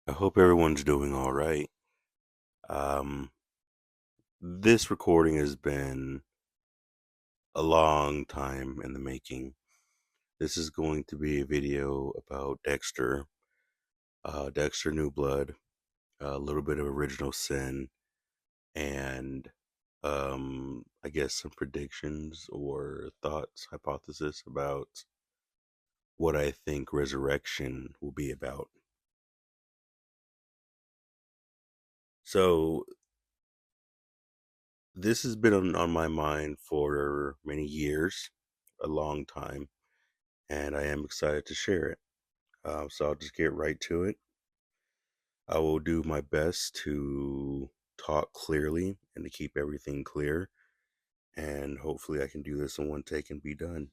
I hope everyone's doing all right. Um, this recording has been a long time in the making. This is going to be a video about Dexter, Dexter New Blood, a little bit of original sin, and I guess some predictions or thoughts, hypothesis about what I think resurrection will be about. So this has been on my mind for many years, a long time, and I am excited to share it. So I'll just get right to it. I will do my best to talk clearly and to keep everything clear, and hopefully I can do this in one take and be done.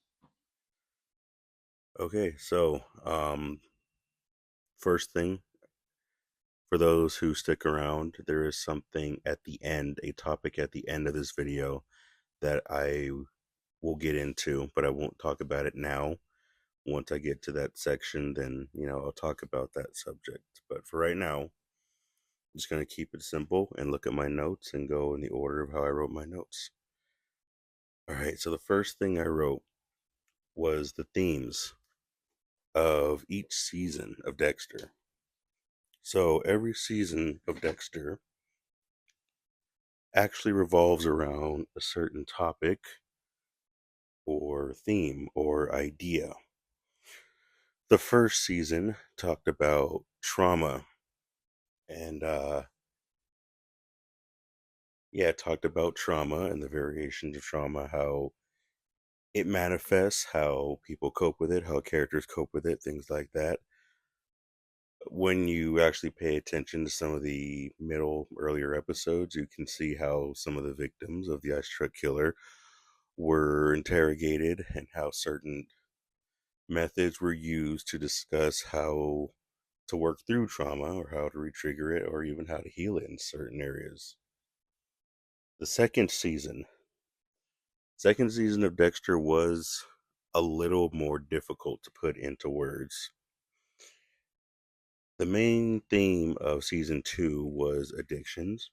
Okay, so first thing, for those who stick around, there is something at the end, a topic at the end of this video that I will get into, but I won't talk about it now. Once I get to that section, then, I'll talk about that subject. But for right now, I'm just going to keep it simple and look at my notes and go in the order of how I wrote my notes. All right, so the first thing I wrote was the themes of each season of Dexter. So every season of Dexter actually revolves around a certain topic or theme or idea. The first season talked about trauma and it talked about trauma and the variations of trauma, how it manifests, how people cope with it, how characters cope with it, things like that. When you actually pay attention to some of the earlier episodes, you can see how some of the victims of the ice truck killer were interrogated and how certain methods were used to discuss how to work through trauma or how to retrigger it or even how to heal it in certain areas. The second season of Dexter was a little more difficult to put into words. The main theme of season 2 was addictions.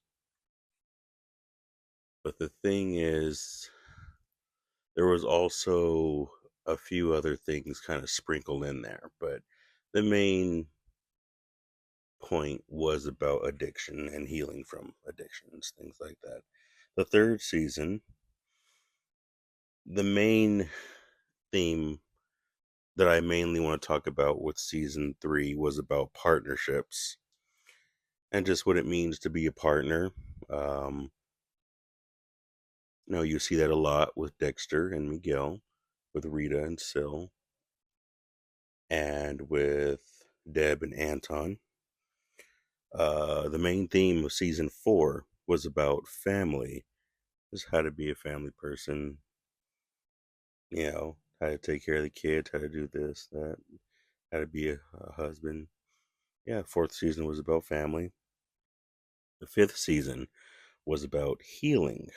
But the thing is, there was also a few other things kind of sprinkled in there. But the main point was about addiction and healing from addictions, things like that. The third season, the main theme that I mainly want to talk about with season 3 was about partnerships and just what it means to be a partner. Um, you see that a lot with Dexter and Miguel, with Rita and Sil, and with Deb and Anton. The main theme of season 4 was about family, just how to be a family person, how to take care of the kids, how to do this, that, how to be a husband. Yeah, fourth season was about family. The fifth season was about healing.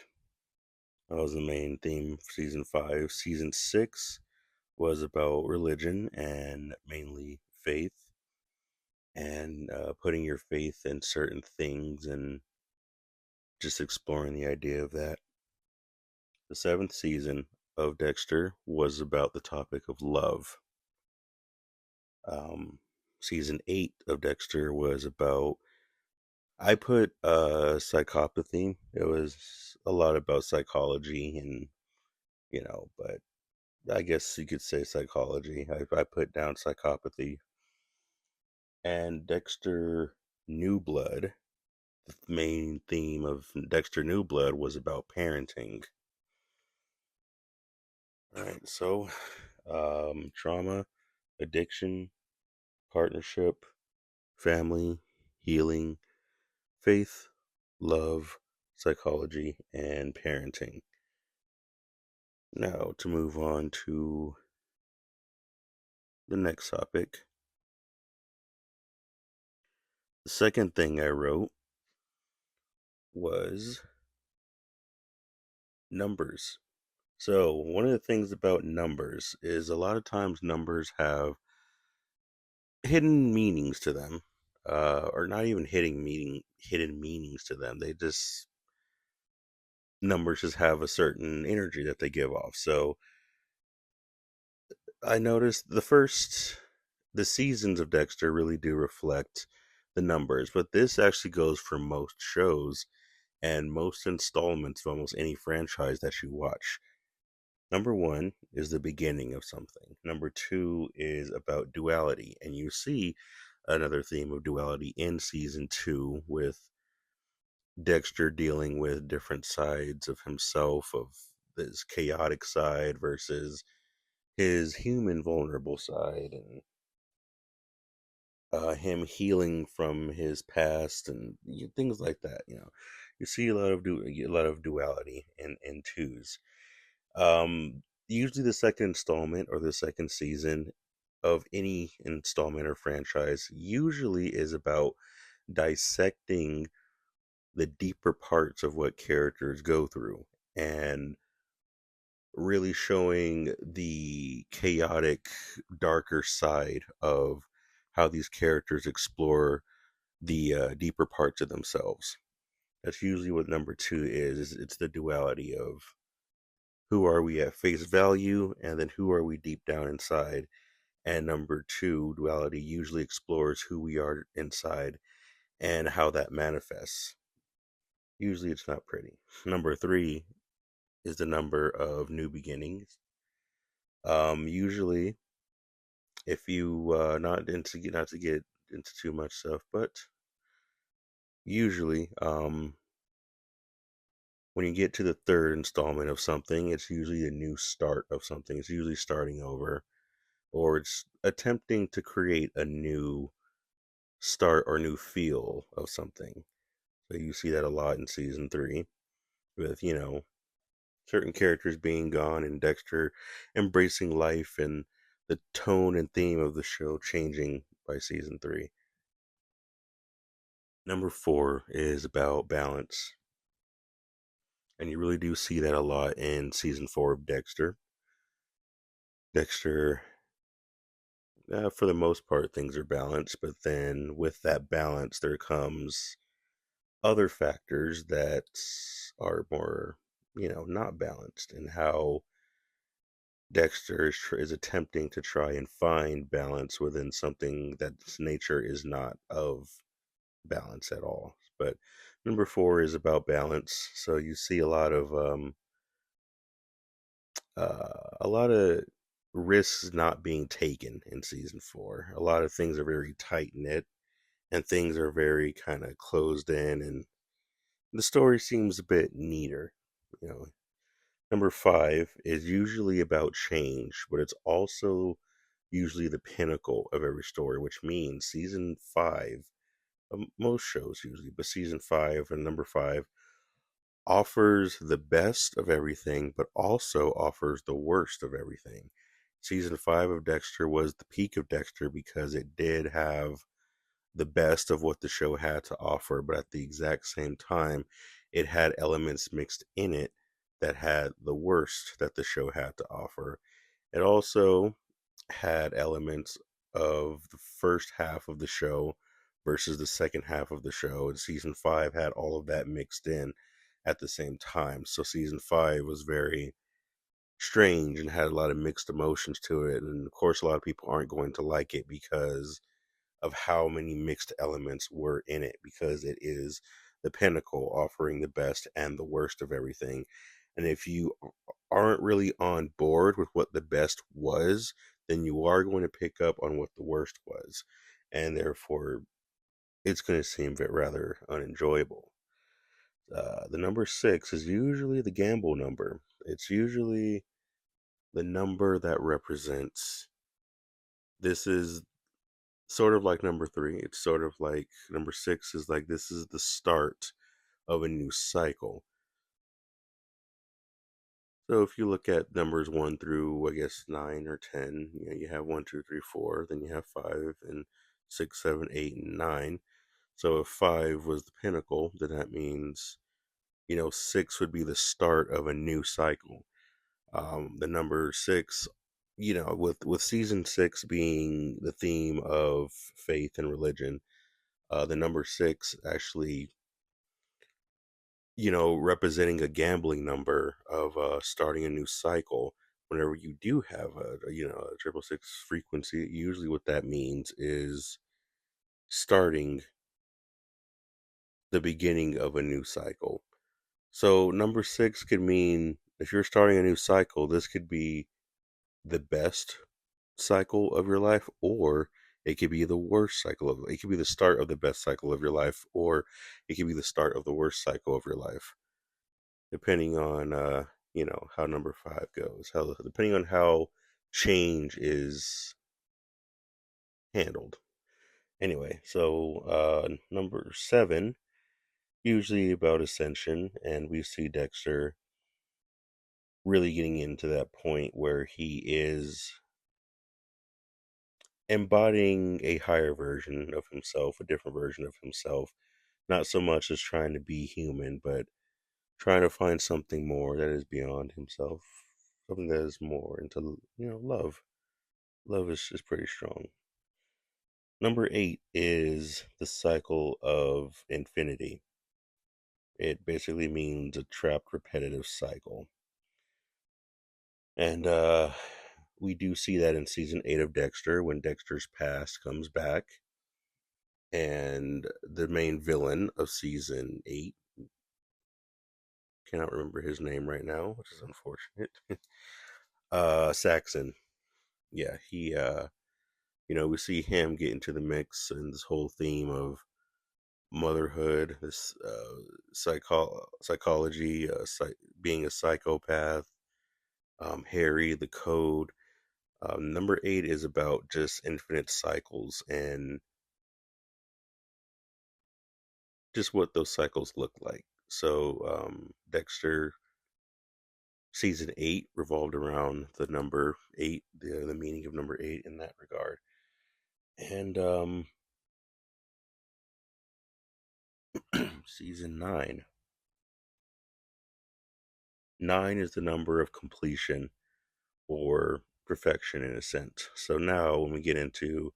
That was the main theme for season 5. Season 6 was about religion and mainly faith and putting your faith in certain things and just exploring the idea of that. The seventh season of Dexter was about the topic of love. Um, Season 8 of Dexter was about, I put psychopathy. It was a lot about psychology and, but I guess you could say psychology. I put down psychopathy. And Dexter New Blood, the main theme of Dexter New Blood was about parenting. All right, so trauma, addiction, partnership, family, healing, faith, love, psychology, and parenting. Now, to move on to the next topic. The second thing I wrote was numbers. So, one of the things about numbers is a lot of times numbers have hidden meanings to them. or not even hidden meanings to them. They just numbers just have a certain energy that they give off. So I noticed the seasons of Dexter really do reflect the numbers, but this actually goes for most shows and most installments of almost any franchise that you watch. Number one is the beginning of something. Number two is about duality, and you see another theme of duality in season two with Dexter dealing with different sides of himself, of his chaotic side versus his human vulnerable side, and him healing from his past and things like that. You see a lot of duality in twos. Usually, the second installment or the second season of any installment or franchise usually is about dissecting the deeper parts of what characters go through and really showing the chaotic, darker side of how these characters explore the deeper parts of themselves. That's usually what number two is. It's the duality of who are we at face value, and then who are we deep down inside. And number two, duality usually explores who we are inside and how that manifests. Usually, it's not pretty. Number three is the number of new beginnings. Usually, if you not to get into too much stuff, but usually, when you get to the third installment of something, it's usually a new start of something. It's usually starting over, or it's attempting to create a new start or new feel of something. So you see that a lot in season three with, certain characters being gone and Dexter embracing life and the tone and theme of the show changing by season three. Number four is about balance. And you really do see that a lot in season four of Dexter. Dexter, for the most part, things are balanced, but then with that balance, there comes other factors that are more, not balanced, and how Dexter is attempting to try and find balance within something that's nature is not of balance at all. But number four is about balance. So you see a lot of risks not being taken in season four. A lot of things are very tight knit, and things are very kind of closed in, and the story seems a bit neater. You know, number five is usually about change, but it's also usually the pinnacle of every story, which means season five, most shows usually, but season five and number five offers the best of everything, but also offers the worst of everything. Season five of Dexter was the peak of Dexter because it did have the best of what the show had to offer, but at the exact same time, it had elements mixed in it that had the worst that the show had to offer. It also had elements of the first half of the show versus the second half of the show, and season five had all of that mixed in at the same time. So season five was very strange and had a lot of mixed emotions to it. And of course, a lot of people aren't going to like it because of how many mixed elements were in it, because it is the pinnacle offering the best and the worst of everything. And if you aren't really on board with what the best was, then you are going to pick up on what the worst was. And therefore, it's going to seem rather unenjoyable. The number six is usually the gamble number. It's usually the number that represents this is sort of like number three. It's sort of like number six is like this is the start of a new cycle. So if you look at numbers one through, I guess, nine or 10, you have one, two, three, four, then you have five and six, seven, eight, and nine. So if five was the pinnacle, then that means, six would be the start of a new cycle. The number six, with season six being the theme of faith and religion, The number six actually, representing a gambling number of starting a new cycle. Whenever you do have a triple six frequency, usually what that means is starting the beginning of a new cycle. So number six could mean if you're starting a new cycle, this could be the best cycle of your life, or it could be the worst cycle of it could be the start of the best cycle of your life, or it could be the start of the worst cycle of your life, depending on how number five goes, how depending on how change is handled. Anyway, so number seven, usually about ascension, and we see Dexter really getting into that point where he is embodying a higher version of himself, a different version of himself, not so much as trying to be human, but trying to find something more that is beyond himself, something that is more into, love. Love is pretty strong. Number eight is the cycle of infinity. It basically means a trapped repetitive cycle. And we do see that in season 8 of Dexter when Dexter's past comes back. And the main villain of season 8, cannot remember his name right now, which is unfortunate. Saxon. Yeah, he we see him get into the mix and this whole theme of motherhood, this psychology, being a psychopath, Harry, the code. Number 8 is about just infinite cycles and just what those cycles look like. So, Dexter season 8 revolved around the number 8, the meaning of number 8 in that regard. And season 9. 9 is the number of completion or perfection in a sense. So now when we get into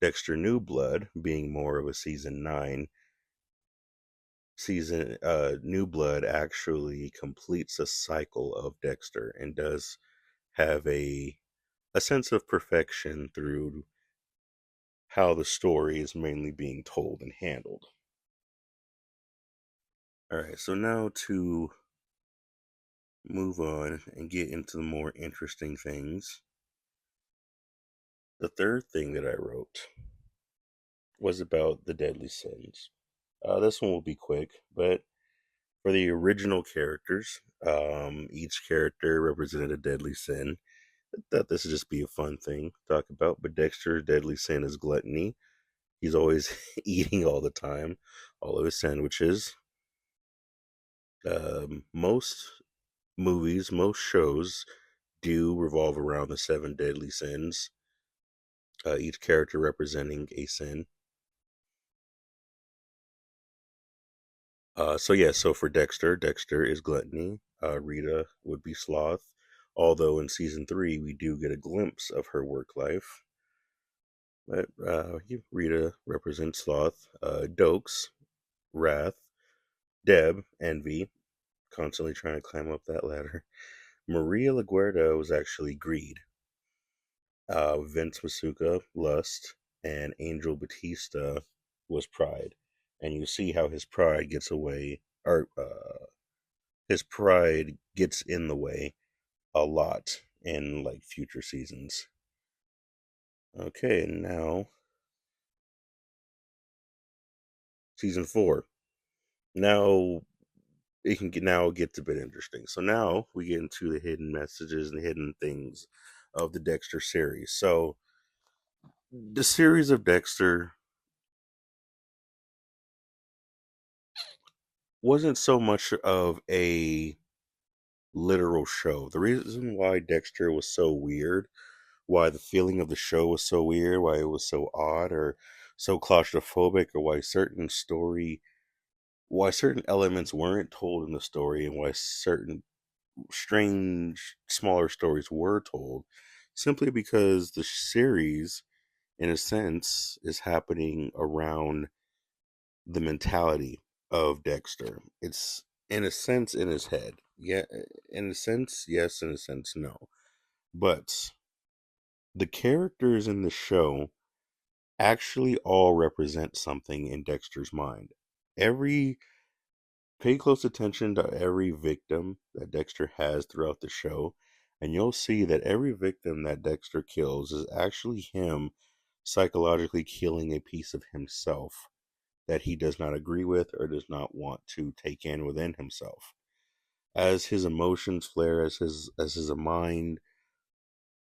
Dexter New Blood being more of a season 9, season New Blood actually completes a cycle of Dexter and does have a sense of perfection through how the story is mainly being told and handled. All right, so now to move on and get into the more interesting things. The third thing that I wrote was about the deadly sins. This one will be quick, but for the original characters, each character represented a deadly sin. I thought this would just be a fun thing to talk about. But Dexter's deadly sin is gluttony. He's always eating all the time, all of his sandwiches. Most movies, most shows do revolve around the seven deadly sins, each character representing a sin. So for Dexter, Dexter is gluttony. Rita would be sloth. Although in season 3 we do get a glimpse of her work life. But Rita represents sloth. Dokes, wrath. Deb, envy, constantly trying to climb up that ladder. Maria LaGuardia was actually greed. Vince Masuka, lust, and Angel Batista was pride. And you see how his pride gets away, or his pride gets in the way a lot in like future seasons. Okay, now season 4. Now it gets a bit interesting. So now we get into the hidden messages and hidden things of the Dexter series. So the series of Dexter wasn't so much of a literal show. The reason why Dexter was so weird, why the feeling of the show was so weird, why it was so odd or so claustrophobic, or why certain elements weren't told in the story, and why certain strange smaller stories were told, simply because the series in a sense is happening around the mentality of Dexter. It's in a sense in his head. Yeah, in a sense, yes, in a sense, no. But the characters in the show actually all represent something in Dexter's mind. Every Pay close attention to every victim that Dexter has throughout the show, and you'll see that every victim that Dexter kills is actually him psychologically killing a piece of himself that he does not agree with or does not want to take in within himself. As his emotions flare, as his mind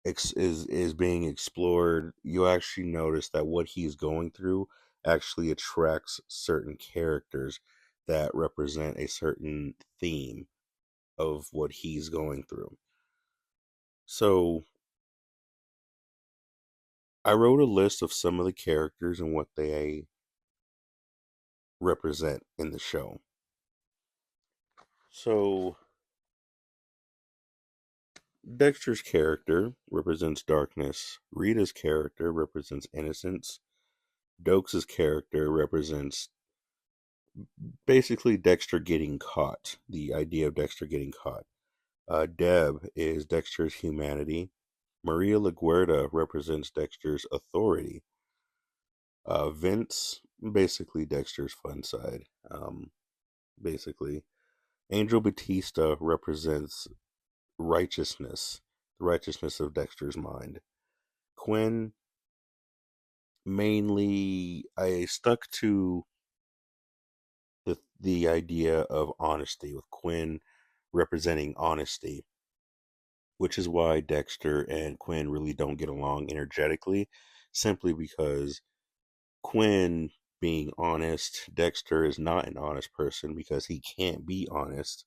is being explored, you actually notice that what he's going through actually attracts certain characters that represent a certain theme of what he's going through. So I wrote a list of some of the characters and what they represent in the show. So Dexter's character represents darkness. Rita's character represents innocence. Dokes' character represents basically Dexter getting caught, the idea of Dexter getting caught. Deb is Dexter's humanity. Maria LaGuerta represents Dexter's authority. Vince, basically Dexter's fun side. Basically, Angel Batista represents righteousness, the righteousness of Dexter's mind. Quinn, mainly, I stuck to the idea of honesty, with Quinn representing honesty, which is why Dexter and Quinn really don't get along energetically, simply because Quinn being honest, Dexter is not an honest person because he can't be honest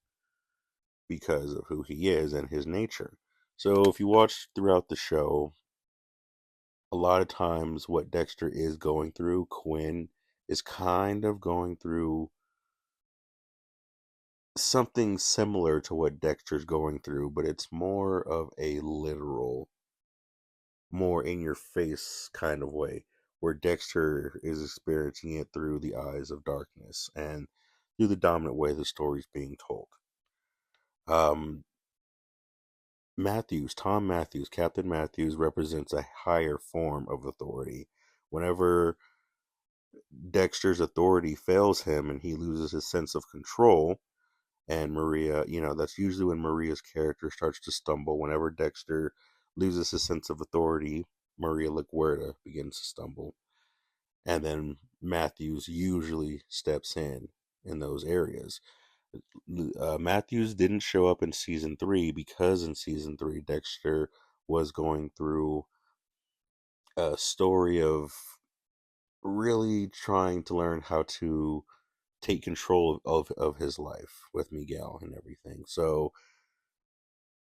because of who he is and his nature. So if you watch throughout the show, a lot of times what Dexter is going through, Quinn is kind of going through something similar to what Dexter's going through, but it's more of a literal, more in your face kind of way, where Dexter is experiencing it through the eyes of darkness and through the dominant way the story's being told. Um, Tom Matthews, Captain Matthews represents a higher form of authority. Whenever Dexter's authority fails him and he loses his sense of control, and Maria, that's usually when Maria's character starts to stumble. Whenever Dexter loses his sense of authority, Maria LaGuerta begins to stumble. And then Matthews usually steps in those areas. Matthews didn't show up in season 3 because in season 3, Dexter was going through a story of really trying to learn how to take control of his life with Miguel and everything. So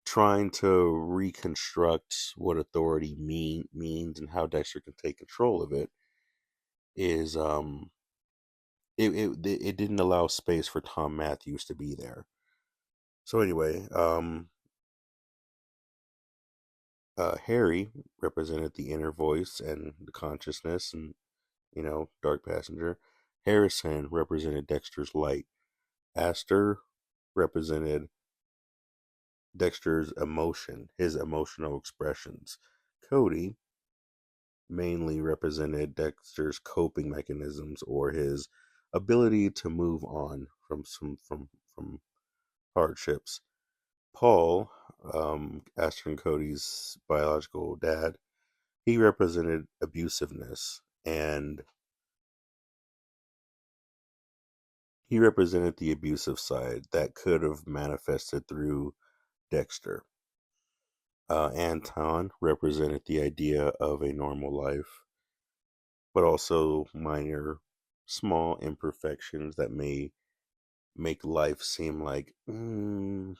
trying to reconstruct what authority means and how Dexter can take control of it is it didn't allow space for Tom Matthews to be there. So anyway, Harry represented the inner voice and the consciousness, and Dark Passenger. Harrison represented Dexter's light. Astor represented Dexter's emotion, his emotional expressions. Cody mainly represented Dexter's coping mechanisms or his ability to move on from hardships. Paul, Astor and Cody's biological dad, he represented abusiveness, and he represented the abusive side that could have manifested through Dexter. Anton represented the idea of a normal life, but also minor, small imperfections that may make life seem like, I don't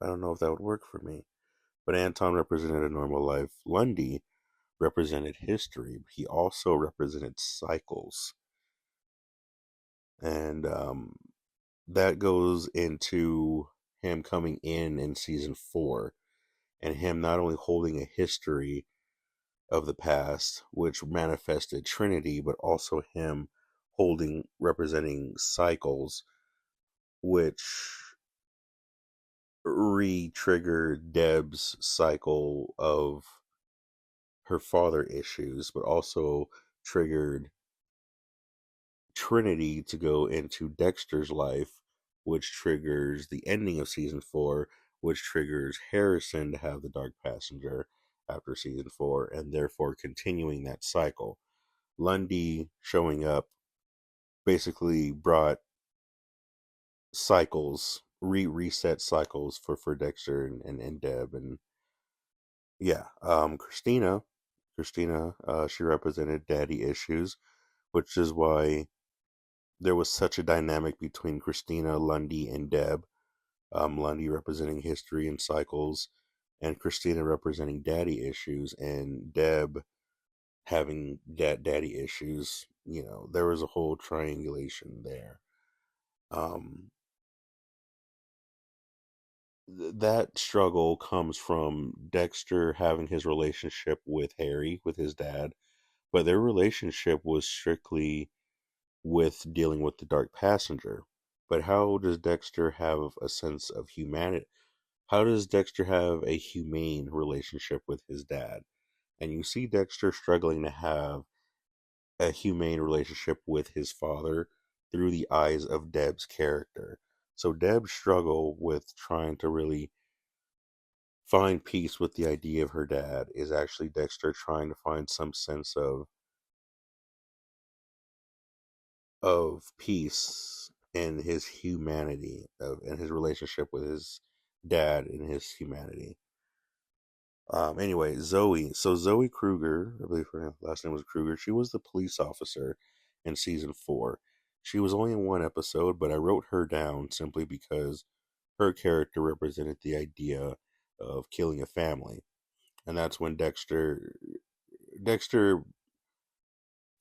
know if that would work for me. But Anton represented a normal life. Lundy represented history. He also represented cycles. And that goes into him coming in season 4 and him not only holding a history of the past, which manifested Trinity, but also him holding representing cycles, which re-triggered Deb's cycle of her father issues, but also triggered Trinity to go into Dexter's life, which triggers the ending of season 4, which triggers Harrison to have the Dark Passenger after season 4, and therefore continuing that cycle. Lundy showing up basically brought cycles, reset cycles for Dexter and Deb, and yeah, Christina, she represented daddy issues, which is why there was such a dynamic between Christina, Lundy, and Deb. Lundy representing history and cycles, and Christina representing daddy issues, and Deb having daddy issues. You know, there was a whole triangulation there. Um, that struggle comes from Dexter having his relationship with Harry, with his dad, but their relationship was strictly with dealing with the Dark Passenger. But how does Dexter have a sense of humanity? How does Dexter have a humane relationship with his dad? And you see Dexter struggling to have a humane relationship with his father through the eyes of Deb's character. So Deb's struggle with trying to really find peace with the idea of her dad is actually Dexter trying to find some sense of peace in his humanity, of in his relationship with his dad and his humanity. Anyway, Zoe. So Zoe Kruger, I believe her last name was Kruger. She was the police officer in season 4. She was only in one episode, but I wrote her down simply because her character represented the idea of killing a family, and that's when Dexter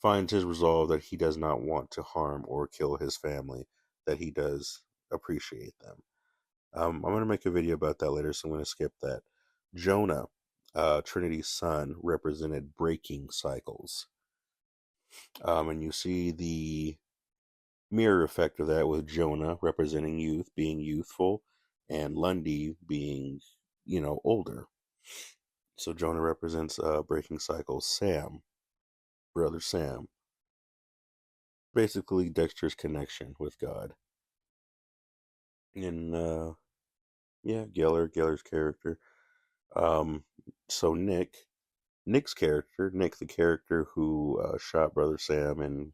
finds his resolve that he does not want to harm or kill his family, that he does appreciate them. I'm going to make a video about that later, so I'm going to skip that. Jonah, Trinity's son, represented breaking cycles. And you see the mirror effect of that with Jonah representing youth, being youthful, and Lundy being, older. So Jonah represents breaking cycles. Sam, brother Sam, basically Dexter's connection with God. And yeah, Geller's character. Um, so Nick's character, Nick, the character who shot Brother Sam and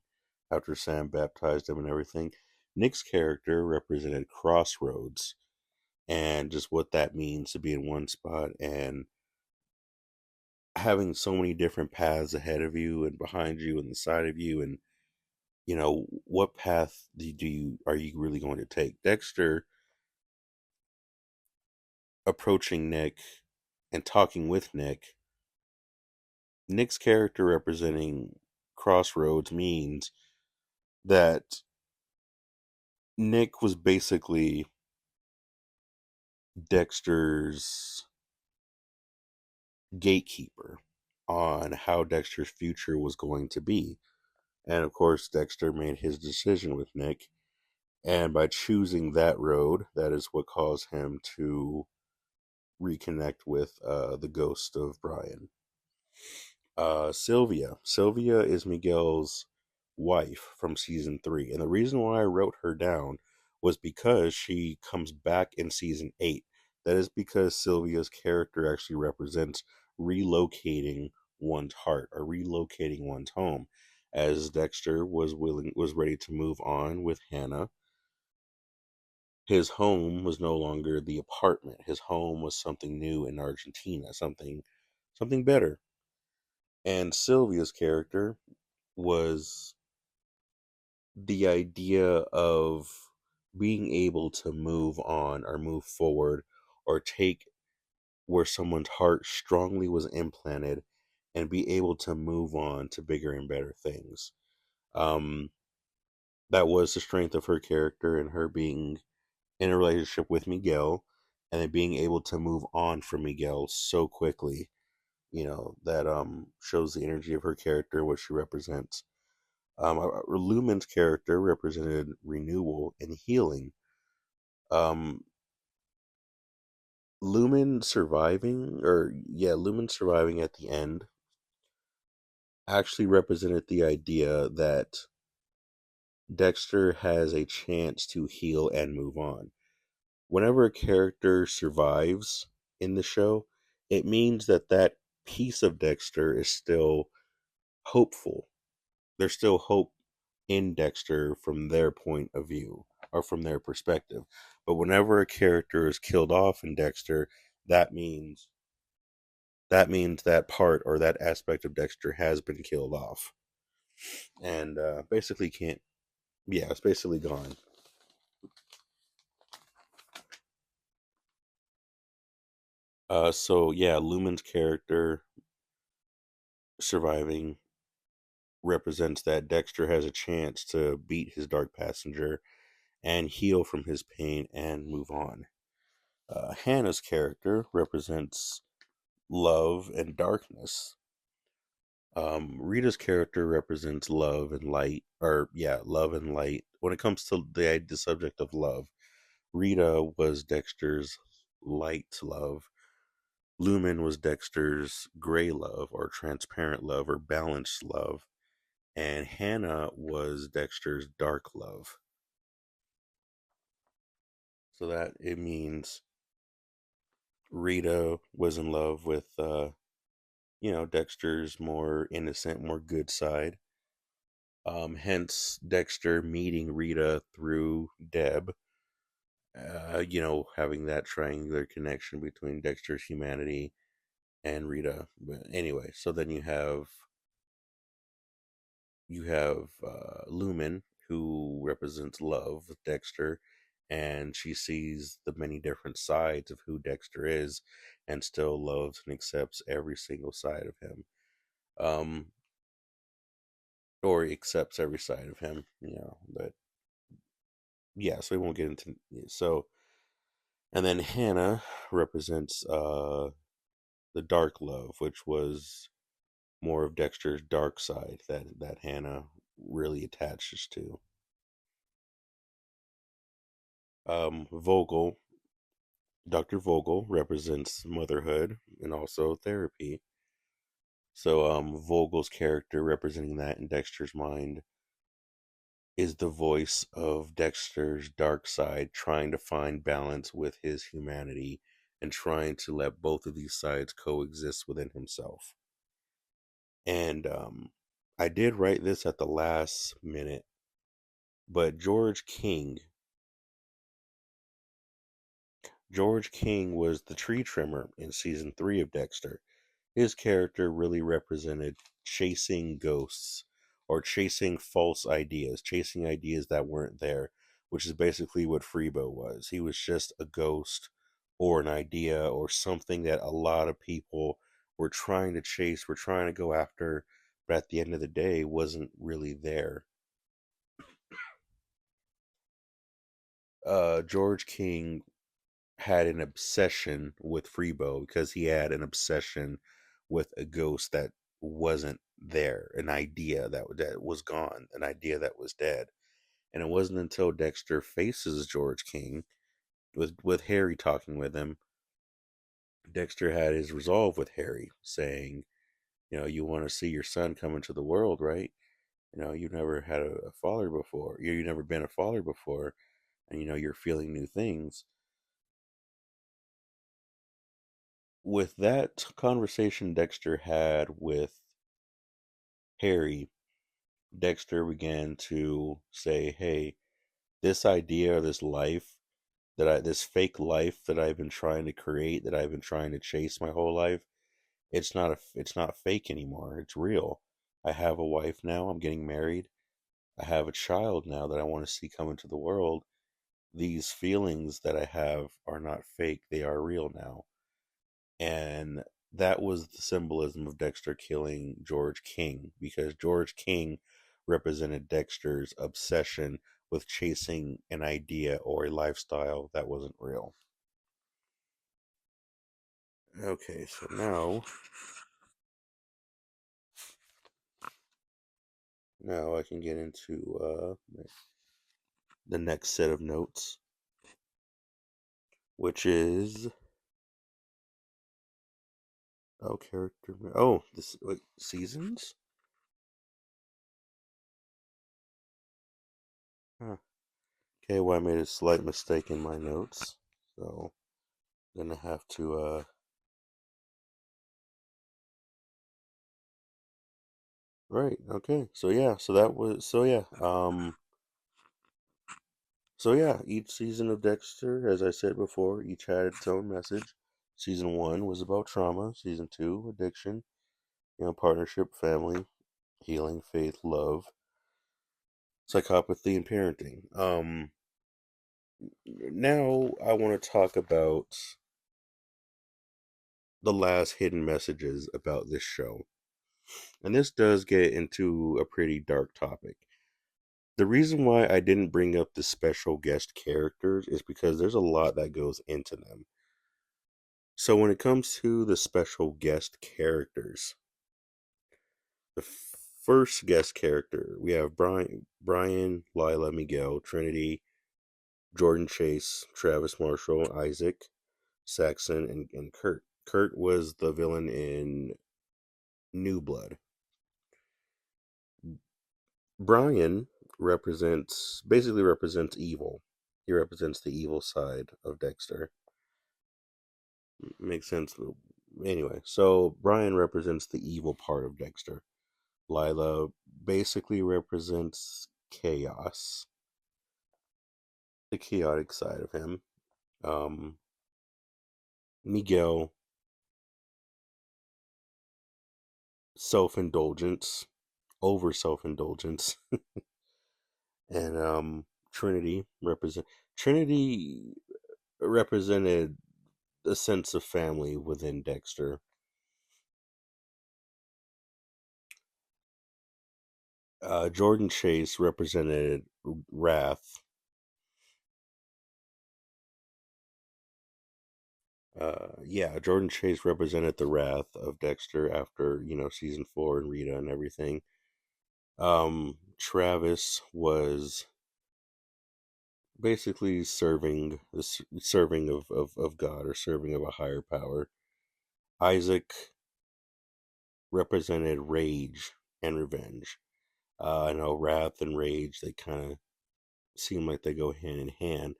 after Sam baptized him and everything, Nick's character represented crossroads and just what that means to be in one spot and having so many different paths ahead of you and behind you and the side of you, and what path are you really going to take? Dexter approaching Nick and talking with Nick's character representing crossroads means that Nick was basically Dexter's gatekeeper on how Dexter's future was going to be. And of course, Dexter made his decision with Nick. And by choosing that road, that is what caused him to reconnect with the ghost of Brian. Sylvia. Sylvia is Miguel's wife from season 3. And the reason why I wrote her down was because she comes back in season 8. That is because Sylvia's character actually represents relocating one's heart or relocating one's home. As Dexter was ready to move on with Hannah, his home was no longer the apartment. His home was something new in Argentina, something better. And Sylvia's character was the idea of being able to move on or move forward or take where someone's heart strongly was implanted and be able to move on to bigger and better things. Um, that was the strength of her character and her being in a relationship with Miguel and then being able to move on from Miguel so quickly. That shows the energy of her character, what she represents. Lumen's character represented renewal and healing. Um, Lumen surviving at the end actually represented the idea that Dexter has a chance to heal and move on. Whenever a character survives in the show, it means that that piece of Dexter is still hopeful. There's still hope in Dexter from their point of view or from their perspective. But whenever a character is killed off in Dexter, that means that part or that aspect of Dexter has been killed off, and basically can't. Yeah, it's basically gone. So yeah, Lumen's character surviving represents that Dexter has a chance to beat his dark passenger and heal from his pain and move on. Hannah's character represents love and darkness. Rita's character represents love and light, or yeah, love and light. When it comes to the subject of love, Rita was Dexter's light love. Lumen was Dexter's gray love, or transparent love, or balanced love, and Hannah was Dexter's dark love. So that it means Rita was in love with, Dexter's more innocent, more good side. Hence Dexter meeting Rita through Deb. Having that triangular connection between Dexter's humanity and Rita. But anyway, so then you have Lumen, who represents love with Dexter, and she sees the many different sides of who Dexter is, and still loves and accepts every single side of him. Um, or accepts every side of him, but yeah, so we won't get into so. And then Hannah represents the dark love, which was more of Dexter's dark side that Hannah really attaches to. Vogel, Dr. Vogel represents motherhood and also therapy. So Vogel's character representing that in Dexter's mind is the voice of Dexter's dark side, trying to find balance with his humanity and trying to let both of these sides coexist within himself. And I did write this at the last minute, but George King was the tree trimmer in season 3 of Dexter. His character really represented chasing ghosts or chasing false ideas, chasing ideas that weren't there, which is basically what Freebo was. He was just a ghost or an idea or something that a lot of people were trying to chase, were trying to go after, but at the end of the day wasn't really there. George King had an obsession with Freebo because he had an obsession with a ghost that wasn't there, an idea that was gone, an idea that was dead. And it wasn't until Dexter faces George King with Harry talking with him, Dexter had his resolve with Harry, saying, you want to see your son come into the world, right? You've never had a father before. You've never been a father before, and you're feeling new things. With that conversation Dexter had with Harry, Dexter began to say, "Hey, this idea, this fake life that I've been trying to create, that I've been trying to chase my whole life, it's not fake anymore. It's real. I have a wife now. I'm getting married. I have a child now that I want to see come into the world. These feelings that I have are not fake. They are real now." And that was the symbolism of Dexter killing George King, because George King represented Dexter's obsession with chasing an idea or a lifestyle that wasn't real. Okay, so now Now I can get into the next set of notes, which is character. Oh, this wait, seasons. Huh. Okay, well I made a slight mistake in my notes, so I'm gonna have to. Right. Okay. So yeah. So that was. So yeah. So yeah. Each season of Dexter, as I said before, each had its own message. Season one was about trauma. Season two, addiction. Partnership, family, healing, faith, love, psychopathy, and parenting. Now I want to talk about the last hidden messages about this show. And this does get into a pretty dark topic. The reason why I didn't bring up the special guest characters is because there's a lot that goes into them. So when it comes to the special guest characters, the first guest character, we have Brian, Lila, Miguel, Trinity, Jordan Chase, Travis Marshall, Isaac, Saxon, and Kurt. Kurt was the villain in New Blood. Brian basically represents evil. He represents the evil side of Dexter. Makes sense. Anyway, so Brian represents the evil part of Dexter. Lila basically represents chaos, the chaotic side of him. Um, Miguel, self indulgence, over self indulgence, and Trinity represented a sense of family within Dexter. Jordan Chase represented wrath. Yeah, Jordan Chase represented the wrath of Dexter after season four and Rita and everything. Travis was basically serving of God, or serving of a higher power. Isaac represented rage and revenge. I know wrath and rage, they kind of seem like they go hand in hand,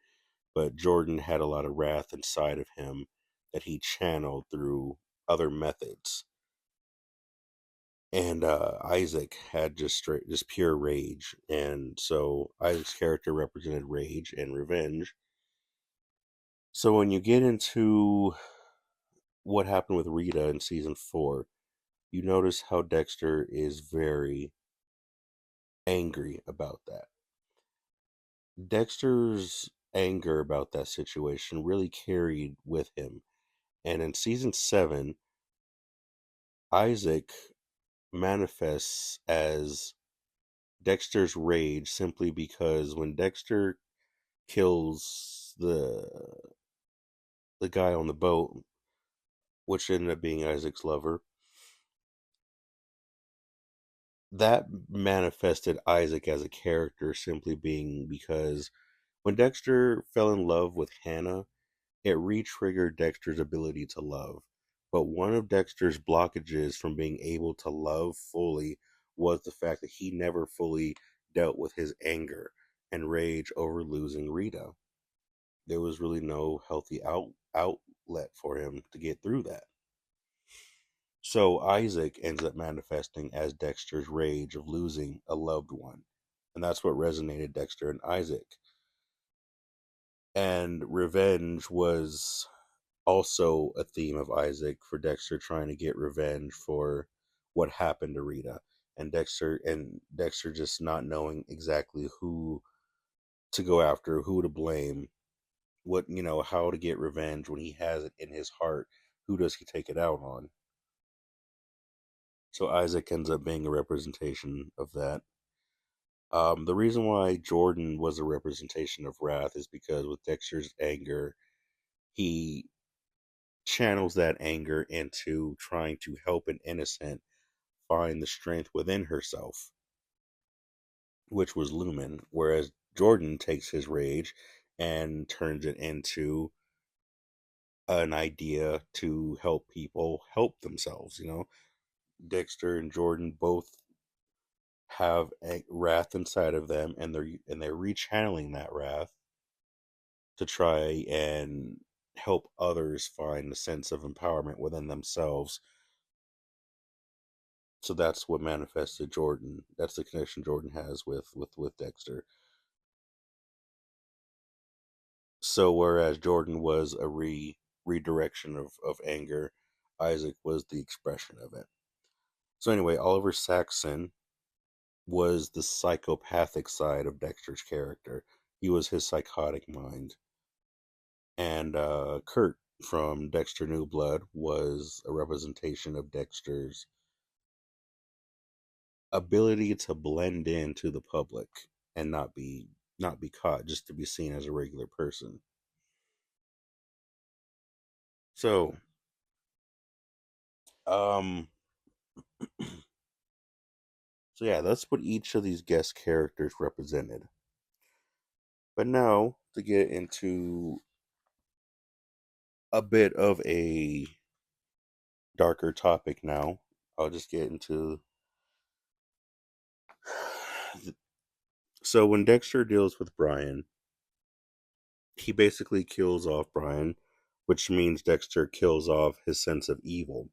but Jordan had a lot of wrath inside of him that he channeled through other methods. And Isaac had just pure rage, and so Isaac's character represented rage and revenge. So when you get into what happened with Rita in season four, you notice how Dexter is very angry about that. Dexter's anger about that situation really carried with him. And in season seven, Isaac manifests as Dexter's rage simply because when Dexter kills the guy on the boat, which ended up being Isaac's lover, that manifested Isaac as a character simply being because when Dexter fell in love with Hannah, it re-triggered Dexter's ability to love. But one of Dexter's blockages from being able to love fully was the fact that he never fully dealt with his anger and rage over losing Rita. There was really no healthy outlet for him to get through that. So Isaac ends up manifesting as Dexter's rage of losing a loved one. And that's what resonated Dexter and Isaac. And revenge was also a theme of Isaac for Dexter trying to get revenge for what happened to Rita. And Dexter just not knowing exactly who to go after, who to blame, how to get revenge when he has it in his heart. Who does he take it out on? So Isaac ends up being a representation of that. The reason why Jordan was a representation of wrath is because with Dexter's anger, he channels that anger into trying to help an innocent find the strength within herself. which was Lumen, whereas Jordan takes his rage and turns it into an idea to help people help themselves. Dexter and Jordan both have a wrath inside of them, and they're rechanneling that wrath to try and help others find a sense of empowerment within themselves. So that's what manifested Jordan. That's the connection Jordan has with Dexter. So whereas Jordan was a redirection of anger, Isaac was the expression of it. So anyway, Oliver Saxon was the psychopathic side of Dexter's character. He was his psychotic mind. And Kurt from Dexter New Blood was a representation of Dexter's ability to blend into the public and not be caught, just to be seen as a regular person. So, um, so yeah, that's what each of these guest characters represented. But now to get into a bit of a darker topic now, I'll just get into. So when Dexter deals with Brian, he basically kills off Brian, which means Dexter kills off his sense of evil.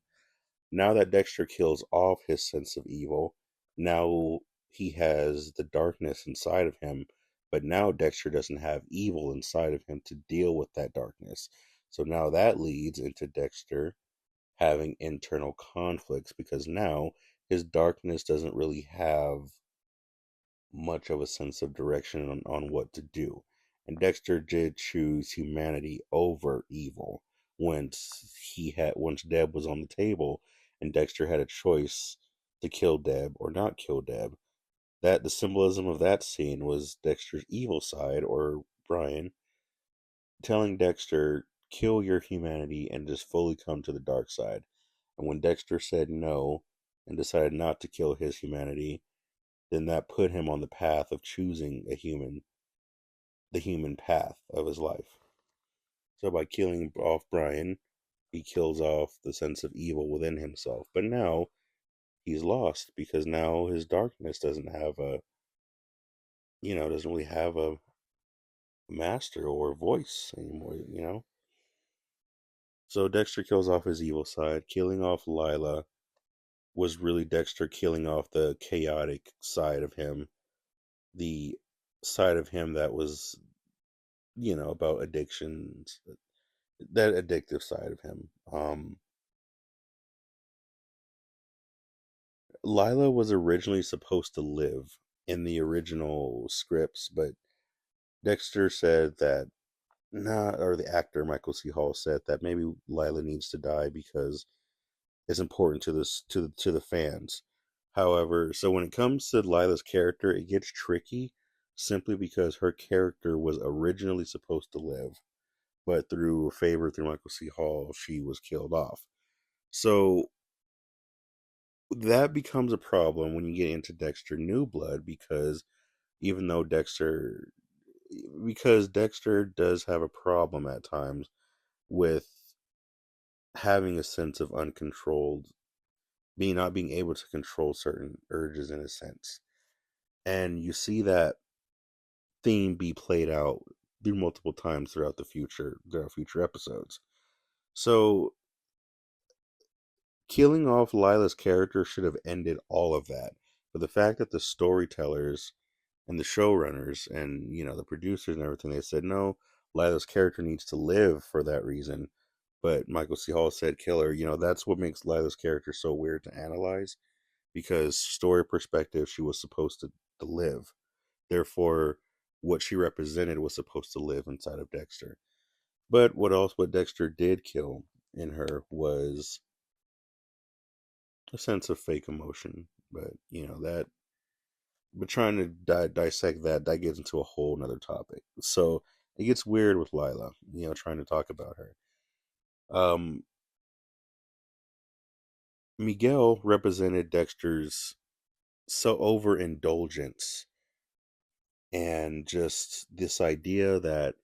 Now that Dexter kills off his sense of evil, now he has the darkness inside of him, but now Dexter doesn't have evil inside of him to deal with that darkness. So now that leads into Dexter having internal conflicts because now his darkness doesn't really have much of a sense of direction on what to do. And Dexter did choose humanity over evil once Deb was on the table and Dexter had a choice to kill Deb or not kill Deb. That the symbolism of that scene was Dexter's evil side, or Brian telling Dexter, kill your humanity and just fully come to the dark side. And when Dexter said no and decided not to kill his humanity, then that put him on the path of choosing the human path of his life. So by killing off Brian, he kills off the sense of evil within himself. But now he's lost because now his darkness doesn't really have a master or a voice anymore. So Dexter kills off his evil side. Killing off Lila was really Dexter killing off the chaotic side of him, the side of him that was, about addictions, that addictive side of him. Lila was originally supposed to live in the original scripts, but Dexter said that or the actor Michael C. Hall said that maybe Lila needs to die because it's important to the fans. However, so when it comes to Lila's character, it gets tricky simply because her character was originally supposed to live, but through a favor through Michael C. Hall, she was killed off. So that becomes a problem when you get into Dexter New Blood even though Dexter because Dexter does have a problem at times with having a sense of uncontrolled being not being able to control certain urges in a sense. And you see that theme be played out through multiple times throughout future episodes. So killing off Lila's character should have ended all of that. But the fact that the storytellers and the showrunners and the producers and everything, they said no, Lila's character needs to live for that reason. But Michael C. Hall said kill her. That's what makes Lila's character so weird to analyze because story perspective, she was supposed to live. Therefore, what she represented was supposed to live inside of Dexter. But what Dexter did kill in her was a sense of fake emotion. But trying to dissect that gets into a whole nother topic. So it gets weird with Lila, trying to talk about her. Um, Miguel represented Dexter's so overindulgence And just this idea that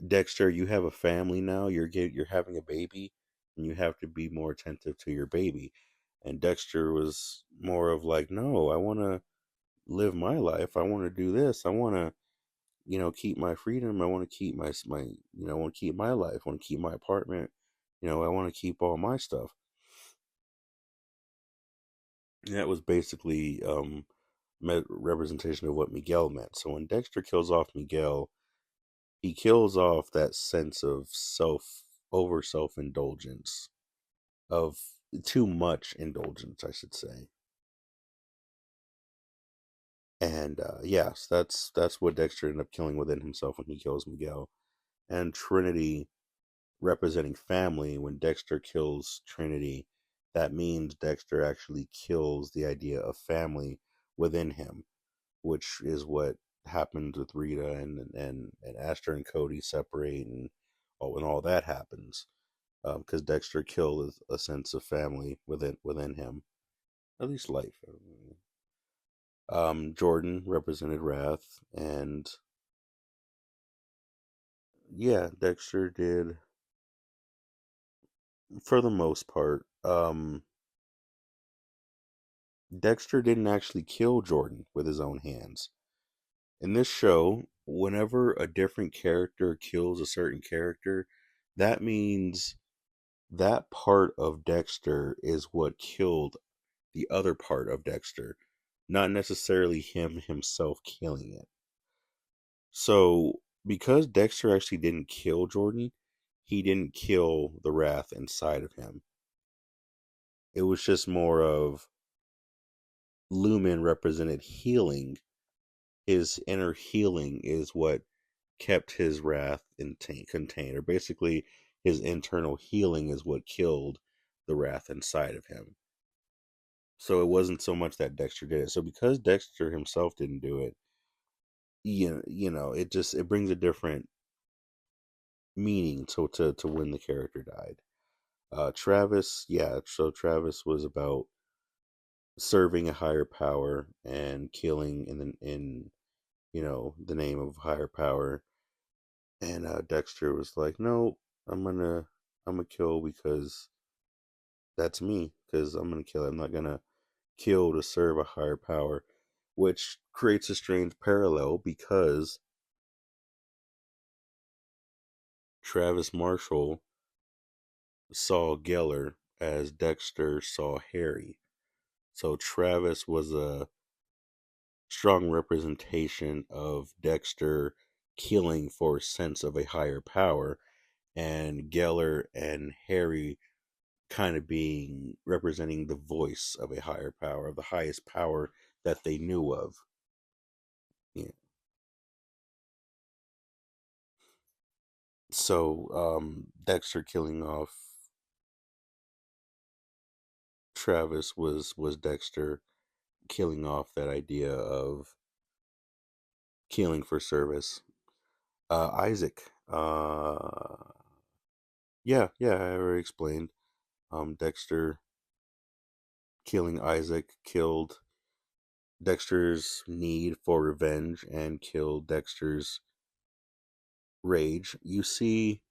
Dexter, you have a family now, you're having a baby, and you have to be more attentive to your baby. And Dexter was more of like, no, I want to live my life. I want to do this. I want to, keep my freedom. I want to keep I want to keep my life. I want to keep my apartment. I want to keep all my stuff. And that was basically representation of what Miguel meant. So when Dexter kills off Miguel, he kills off that sense of self indulgence, of too much indulgence, I should say. And yes, that's what Dexter ended up killing within himself when he kills Miguel. And Trinity representing family, when Dexter kills Trinity, that means Dexter actually kills the idea of family within him, which is what happens with Rita and Astor and Cody separate, and all that happens because Dexter killed a sense of family within him, at least life. Jordan represented Wrath, and yeah, Dexter did for the most part. Dexter didn't actually kill Jordan with his own hands. In this show, whenever a different character kills a certain character, that means that part of Dexter is what killed the other part of Dexter, not necessarily him himself killing it. So, because Dexter actually didn't kill Jordan, he didn't kill the wrath inside of him. It was just more of Lumen represented healing. His inner healing is what kept his wrath contained, or basically, his internal healing is what killed the wrath inside of him. So it wasn't so much that Dexter did it. So because Dexter himself didn't do it, it brings a different meaning to when the character died. Travis, yeah, so Travis was about serving a higher power and killing in the name of higher power. And Dexter was like, no, I'm gonna kill because that's me. Because I'm gonna kill. I'm not gonna kill to serve a higher power, which creates a strange parallel because Travis Marshall saw Geller as Dexter saw Harry. So Travis was a strong representation of Dexter killing for a sense of a higher power, and Geller and Harry kind of being representing the voice of a higher power, of the highest power that they knew of. Yeah. So Dexter killing off Travis was Dexter killing off that idea of killing for service. Isaac. Yeah, I already explained. Dexter killing Isaac killed Dexter's need for revenge and killed Dexter's rage. You see,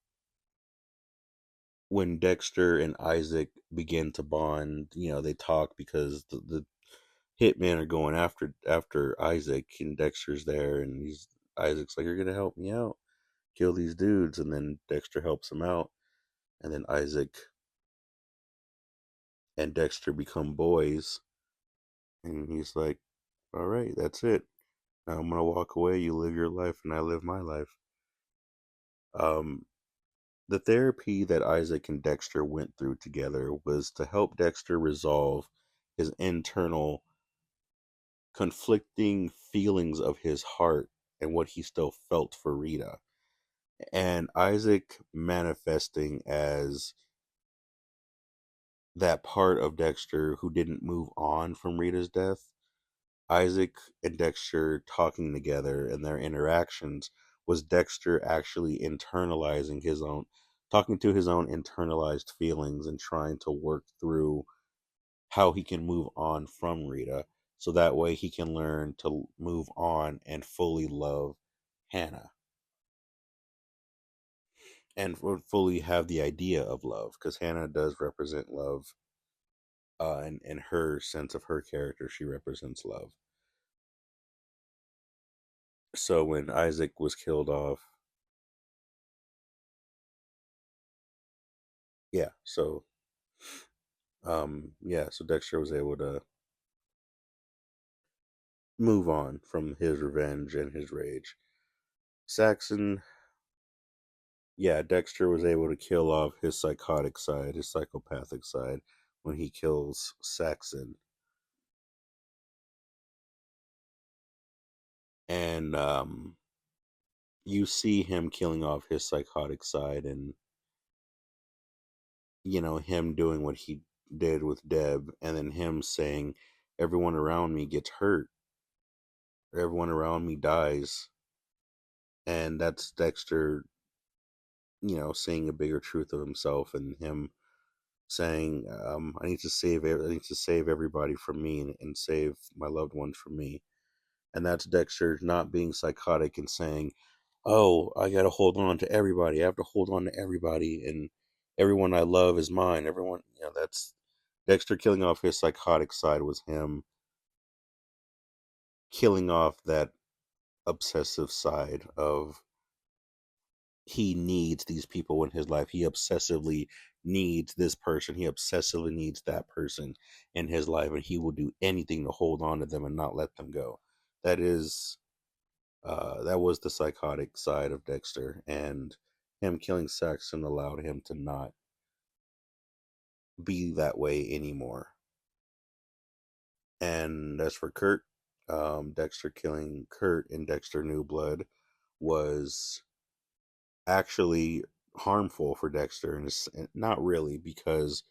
when Dexter and Isaac begin to bond, they talk because the hitmen are going after Isaac, and Dexter's there, and Isaac's like, "You're gonna help me out, kill these dudes," and then Dexter helps him out, and then Isaac and Dexter become boys, and he's like, "All right, that's it. Now I'm gonna walk away. You live your life, and I live my life." Um, the therapy that Isaac and Dexter went through together was to help Dexter resolve his internal conflicting feelings of his heart and what he still felt for Rita. And Isaac manifesting as that part of Dexter who didn't move on from Rita's death. Isaac and Dexter talking together and their interactions was Dexter actually internalizing his own, talking to his own internalized feelings and trying to work through how he can move on from Rita. so that way he can learn to move on and fully love Hannah and fully have the idea of love, because Hannah does represent love. And in her sense of her character, she represents love. So when Isaac was killed off, yeah, so Dexter was able to move on from his revenge and his rage. Saxon, yeah, Dexter was able to kill off his psychotic side, his psychopathic side, when he kills Saxon. And you see him killing off his psychotic side, and him doing what he did with Deb, and then him saying, everyone around me gets hurt, everyone around me dies. And that's Dexter, seeing a bigger truth of himself, and him saying, I need to save everybody from me, and save my loved ones from me. And that's Dexter not being psychotic and saying, oh, I got to hold on to everybody. I have to hold on to everybody, and everyone I love is mine. Everyone, that's Dexter killing off his psychotic side, was him killing off that obsessive side of, he needs these people in his life. He obsessively needs this person. He obsessively needs that person in his life, and he will do anything to hold on to them and not let them go. That is, that was the psychotic side of Dexter, and him killing Saxon allowed him to not be that way anymore. And as for Kurt, Dexter killing Kurt in Dexter New Blood was actually harmful for Dexter, and it's not really, because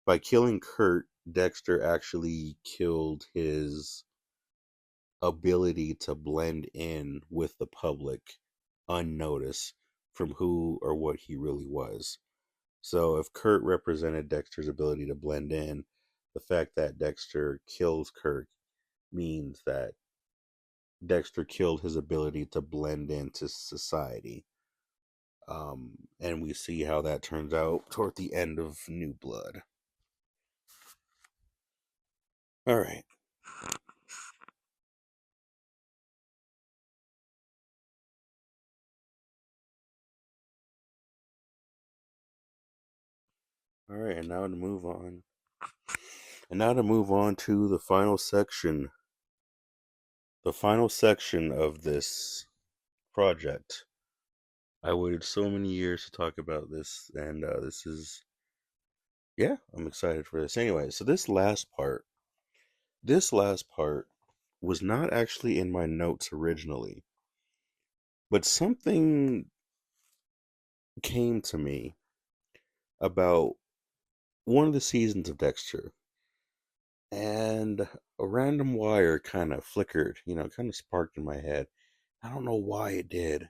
by killing Kurt, Dexter actually killed his ability to blend in with the public unnoticed from who or what he really was. So if Kurt represented Dexter's ability to blend in, the fact that Dexter kills Kurt means that Dexter killed his ability to blend into society. And we see how that turns out toward the end of New Blood. All right. All right, and now to move on. And now to move on to the final section. The final section of this project. I waited so many years to talk about this, and this is, yeah, I'm excited for this. Anyway, so this last part was not actually in my notes originally, but something came to me about one of the seasons of Dexter, and a random wire kind of flickered, kind of sparked in my head. I don't know why it did.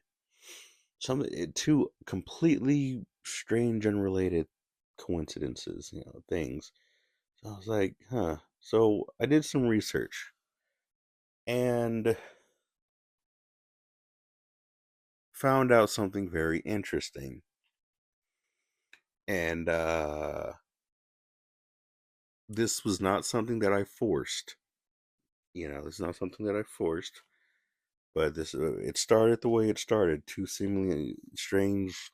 Two completely strange, unrelated coincidences, things. So I was like, huh. So I did some research and found out something very interesting. And this was not something that I forced. This is not something that I forced. But it started the way it started. Two seemingly strange.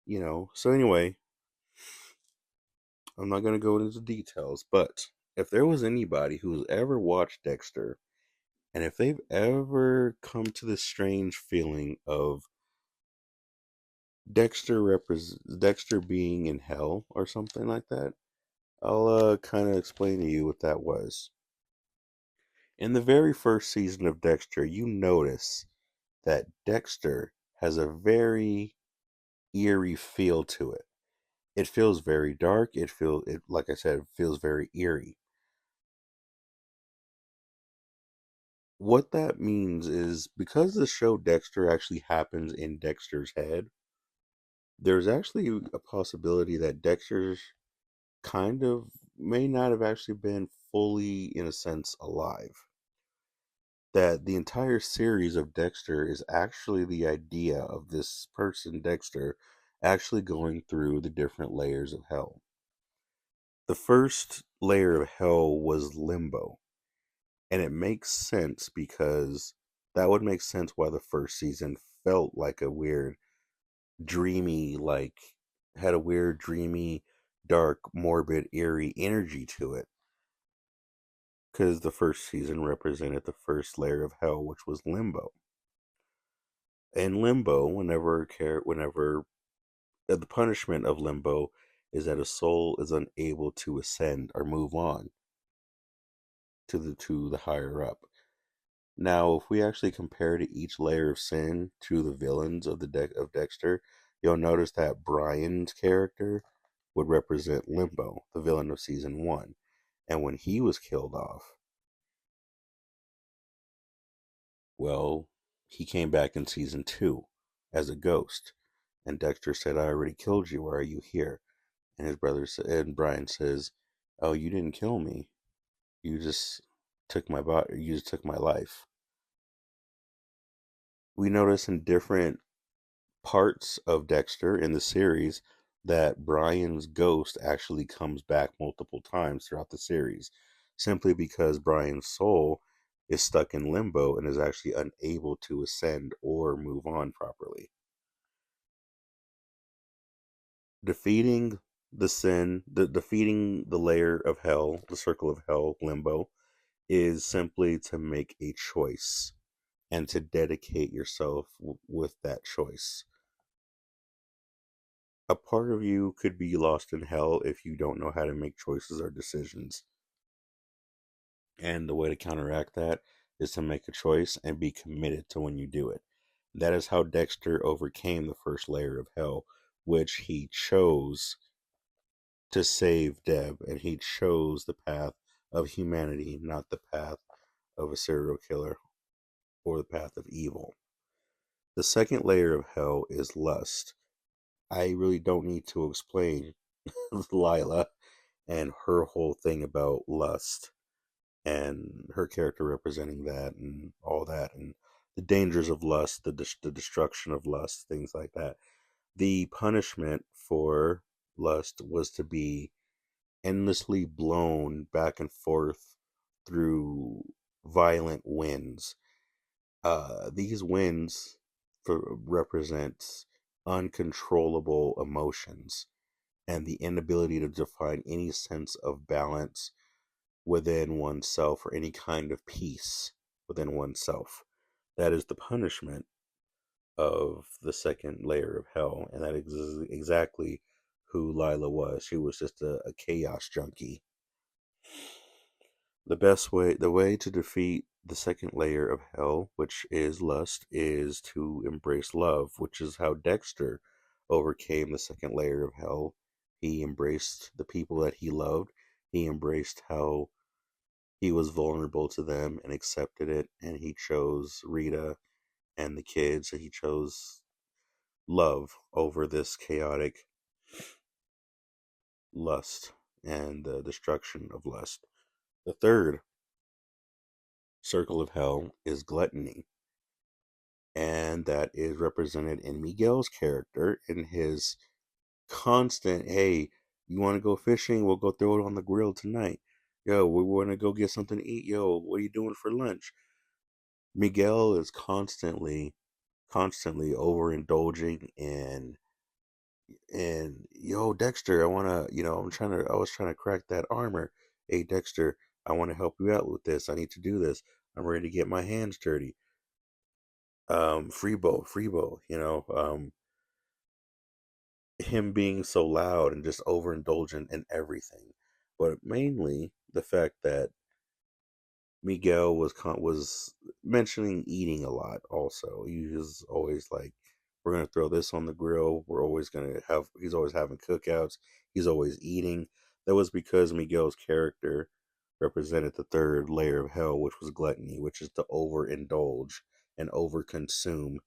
So anyway, I'm not going to go into details, but if there was anybody who's ever watched Dexter, and if they've ever come to this strange feeling of Dexter being in hell or something like that, I'll kind of explain to you what that was. In the very first season of Dexter, you notice that Dexter has a very eerie feel to it. It feels very dark. Like I said, it feels very eerie. What that means is, because the show Dexter actually happens in Dexter's head, there's actually a possibility that Dexter's kind of may not have actually been fully, in a sense, alive. That the entire series of Dexter is actually the idea of this person, Dexter, actually going through the different layers of hell. The first layer of hell was limbo. And it makes sense because that would make sense why the first season felt like a weird, dreamy, had a weird, dreamy, dark, morbid, eerie energy to it. Because the first season represented the first layer of hell, which was limbo. In limbo, whenever the punishment of limbo is that a soul is unable to ascend or move on to the higher up. Now, if we actually compare to each layer of sin to the villains of the deck of Dexter, you'll notice that Brian's character would represent Limbo, the villain of season one. And when he was killed off, well, he came back in season two as a ghost. And Dexter said, "I already killed you. Why are you here?" And his brother said, and Brian says, "Oh, you didn't kill me. You just took my body. You just took my life." We notice in different parts of Dexter in the series that Brian's ghost actually comes back multiple times throughout the series, simply because Brian's soul is stuck in limbo and is actually unable to ascend or move on properly. Defeating defeating the layer of hell, the circle of hell, limbo, is simply to make a choice and to dedicate yourself with that choice. A part of you could be lost in hell if you don't know how to make choices or decisions. And the way to counteract that is to make a choice and be committed to when you do it. That is how Dexter overcame the first layer of hell, which he chose to save Deb, and he chose the path of humanity, not the path of a serial killer or the path of evil. The second layer of hell is lust. I really don't need to explain Lila and her whole thing about lust and her character representing that and all that and the dangers of lust, the destruction of lust, things like that. The punishment for lust was to be endlessly blown back and forth through violent winds. These winds represent uncontrollable emotions and the inability to define any sense of balance within oneself or any kind of peace within oneself. That is the punishment of the second layer of hell, and that is exactly who Lila was. She was just a chaos junkie. The way to defeat the second layer of hell, which is lust, is to embrace love, which is how Dexter overcame the second layer of hell. He embraced the people that he loved. He embraced how he was vulnerable to them and accepted it, and he chose Rita and the kids, and he chose love over this chaotic lust and the destruction of lust. The third circle of hell is gluttony, and that is represented in Miguel's character in his constant, "Hey, you want to go fishing? We'll go throw it on the grill tonight. Yo, we want to go get something to eat. Yo, what are you doing for lunch?" Miguel is constantly overindulging and yo, Dexter, I wanna, I was trying to crack that armor. Hey Dexter, I want to help you out with this. I need to do this. I'm ready to get my hands dirty. Freebo, him being so loud and just overindulgent in everything. But mainly the fact that Miguel was mentioning eating a lot. Also, he was always like, "We're gonna throw this on the grill. We're always gonna have." He's always having cookouts. He's always eating. That was because Miguel's character represented the third layer of hell, which was gluttony, which is to overindulge and overconsume,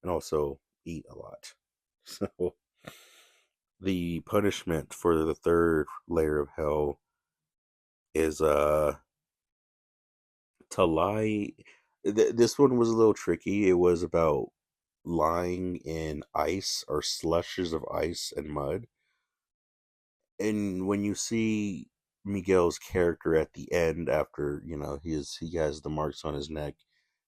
and also eat a lot. So the punishment for the third layer of hell is to lie. This one was a little tricky. It was about lying in ice or slushes of ice and mud. And when you see Miguel's character at the end, after he has the marks on his neck,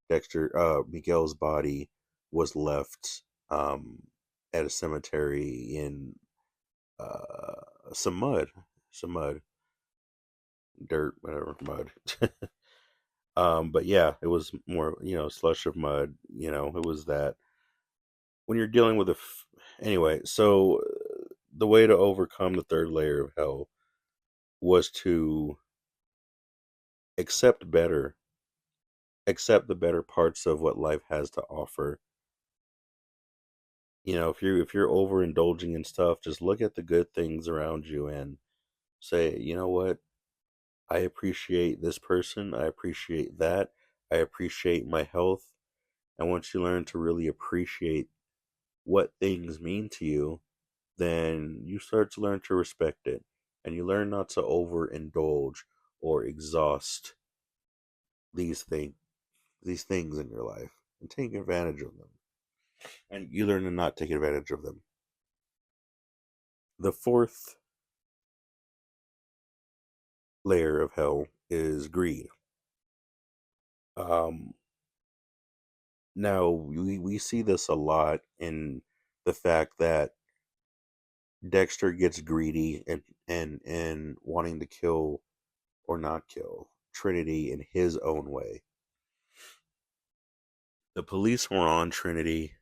Miguel's body was left at a cemetery in some mud, some mud, dirt, whatever, mud. But yeah, it was more, slush of mud. It was that when you're dealing with anyway. So the way to overcome the third layer of hell was to accept better, accept the better parts of what life has to offer. If you're overindulging in stuff, just look at the good things around you and say, you know what, I appreciate this person, I appreciate that, I appreciate my health. And once you learn to really appreciate what things mean to you, then you start to learn to respect it, and you learn not to overindulge or exhaust these things these things in your life and take advantage of them. And you learn to not take advantage of them. The fourth layer of hell is greed. Um, Now we see this a lot in the fact that Dexter gets greedy and wanting to kill or not kill Trinity in his own way. The police were on Trinity.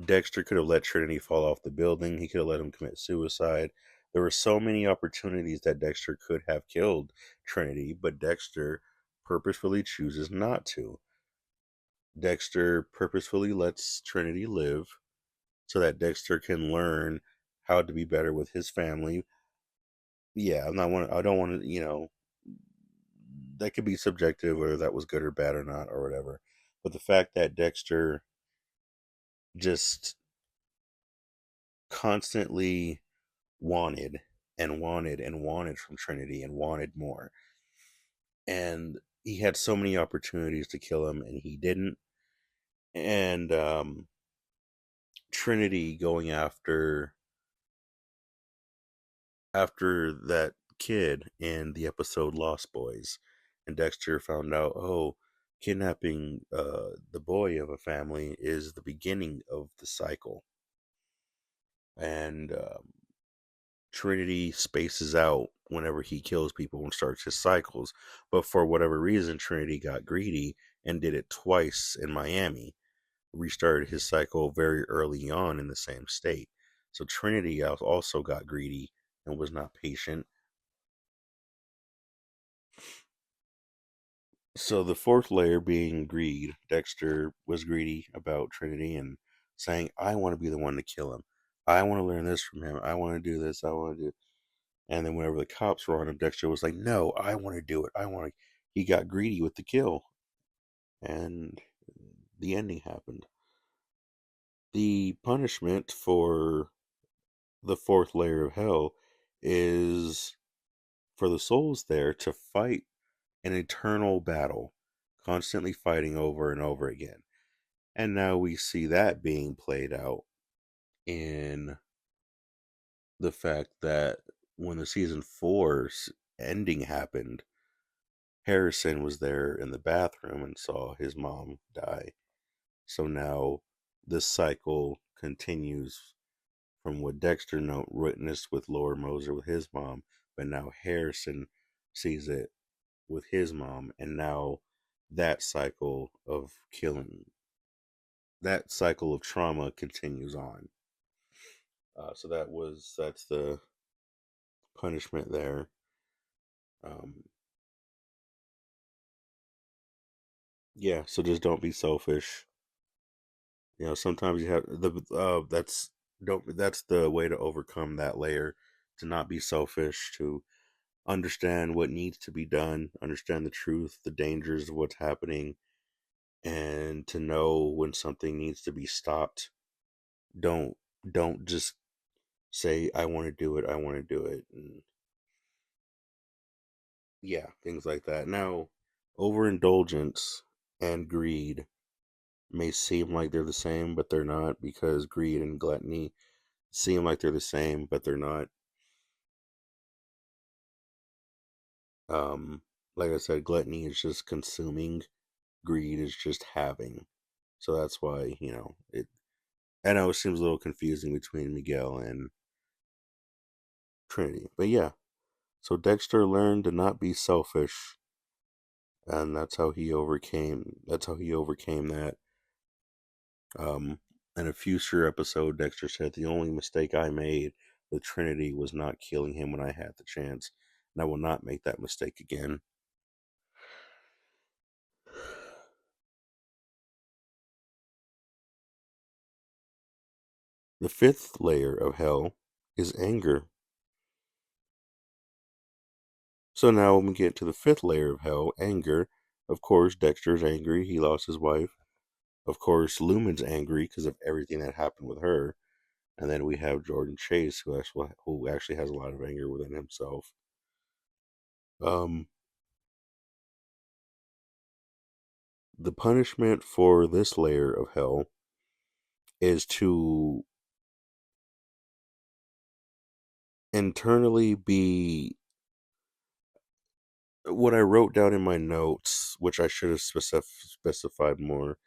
Dexter could have let Trinity fall off the building. He could have let him commit suicide. There were so many opportunities that Dexter could have killed Trinity, but Dexter purposefully chooses not to. Dexter purposefully lets Trinity live so that Dexter can learn how to be better with his family. Yeah, I don't want to, that could be subjective whether that was good or bad or not or whatever. But the fact that Dexter just constantly wanted and wanted and wanted from Trinity and wanted more. And he had so many opportunities to kill him and he didn't. And Trinity going after that kid in the episode Lost Boys, and Dexter found out, oh, kidnapping the boy of a family is the beginning of the cycle. And Trinity spaces out whenever he kills people and starts his cycles. But for whatever reason, Trinity got greedy and did it twice in Miami. Restarted his cycle very early on in the same state. So Trinity also got greedy and was not patient. So the fourth layer being greed, Dexter was greedy about Trinity and saying, I want to be the one to kill him. I want to learn this from him. I want to do this. I want to do. And then whenever the cops were on him, Dexter was like, no, I want to do it. I want to. He got greedy with the kill. And the ending happened. The punishment for the fourth layer of hell is for the souls there to fight an eternal battle, constantly fighting over and over again. And now we see that being played out in the fact that when the season 4's ending happened, Harrison was there in the bathroom and saw his mom die. So now this cycle continues from what Dexter witnessed with Laura Moser with his mom, but now Harrison sees it with his mom, and now that cycle of killing, that cycle of trauma continues on. So that's the punishment there. Um, yeah, so just don't be selfish. Sometimes you have that's the way to overcome that layer, to not be selfish, to understand what needs to be done, understand the truth, the dangers of what's happening, and to know when something needs to be stopped. Don't don't just say I want to do it, I want to do it. And Yeah, things like that. Now, overindulgence and greed may seem like they're the same, but they're not, because greed and gluttony seem like they're the same, but they're not. Um, like I said, gluttony is just consuming, greed is just having. So that's why, it. I know it seems a little confusing between Miguel and Trinity, but yeah. So Dexter learned to not be selfish, and that's how he overcame. That's how he overcame that. Um, in a future episode, Dexter said, "The only mistake I made with Trinity was not killing him when I had the chance, and I will not make that mistake again." The fifth layer of hell is anger. So now when we get to the fifth layer of hell, anger, of course, Dexter's angry. He lost his wife. Of course, Lumen's angry because of everything that happened with her. And then we have Jordan Chase, who actually has a lot of anger within himself. Um, the punishment for this layer of hell is to internally be what I wrote down in my notes, which I should have specified more.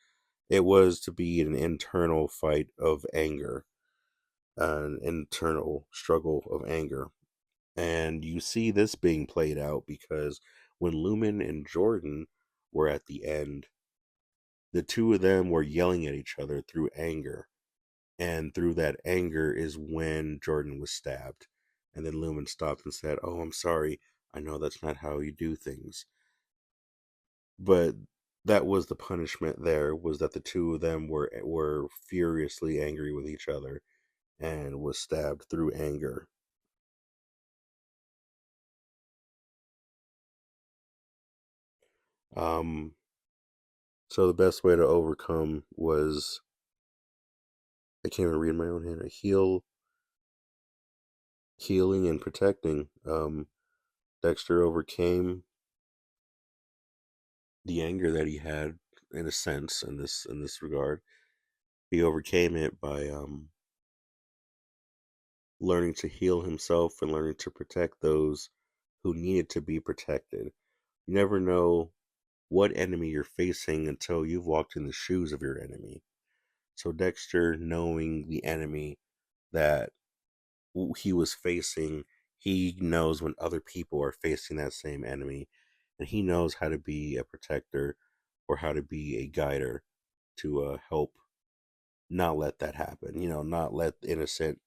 It was to be an internal fight of anger, an internal struggle of anger. And you see this being played out because when Lumen and Jordan were at the end, the two of them were yelling at each other through anger. And through that anger is when Jordan was stabbed. And then Lumen stopped and said, "Oh, I'm sorry. I know that's not how you do things." But that was the punishment there, was that the two of them were furiously angry with each other and was stabbed through anger. Um so the best way to overcome was, I can't even read my own hand, healing and protecting. Dexter overcame the anger that he had, in a sense, in this regard. He overcame it by learning to heal himself and learning to protect those who needed to be protected. You never know what enemy you're facing until you've walked in the shoes of your enemy. So Dexter, knowing the enemy that he was facing, he knows when other people are facing that same enemy, and he knows how to be a protector or how to be a guider to help not let that happen. Not let the innocent,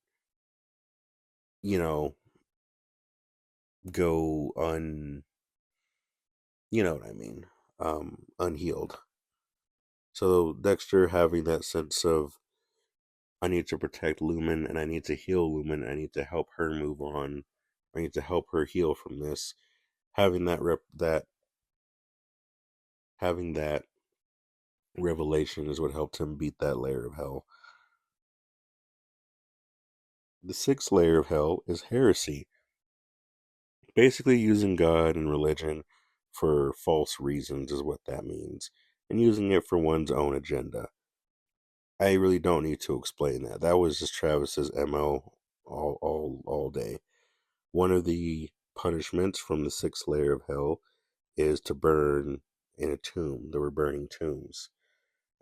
you know, go you know what I mean, unhealed. So Dexter having that sense of, I need to protect Lumen and I need to heal Lumen. I need to help her move on. I need to help her heal from this. Having that revelation is what helped him beat that layer of hell. The sixth layer of hell is heresy. Basically using God and religion for false reasons is what that means. And using it for one's own agenda. I really don't need to explain that. That was just Travis's MO all day. One of the punishments from the sixth layer of hell is to burn in a tomb. They were burning tombs.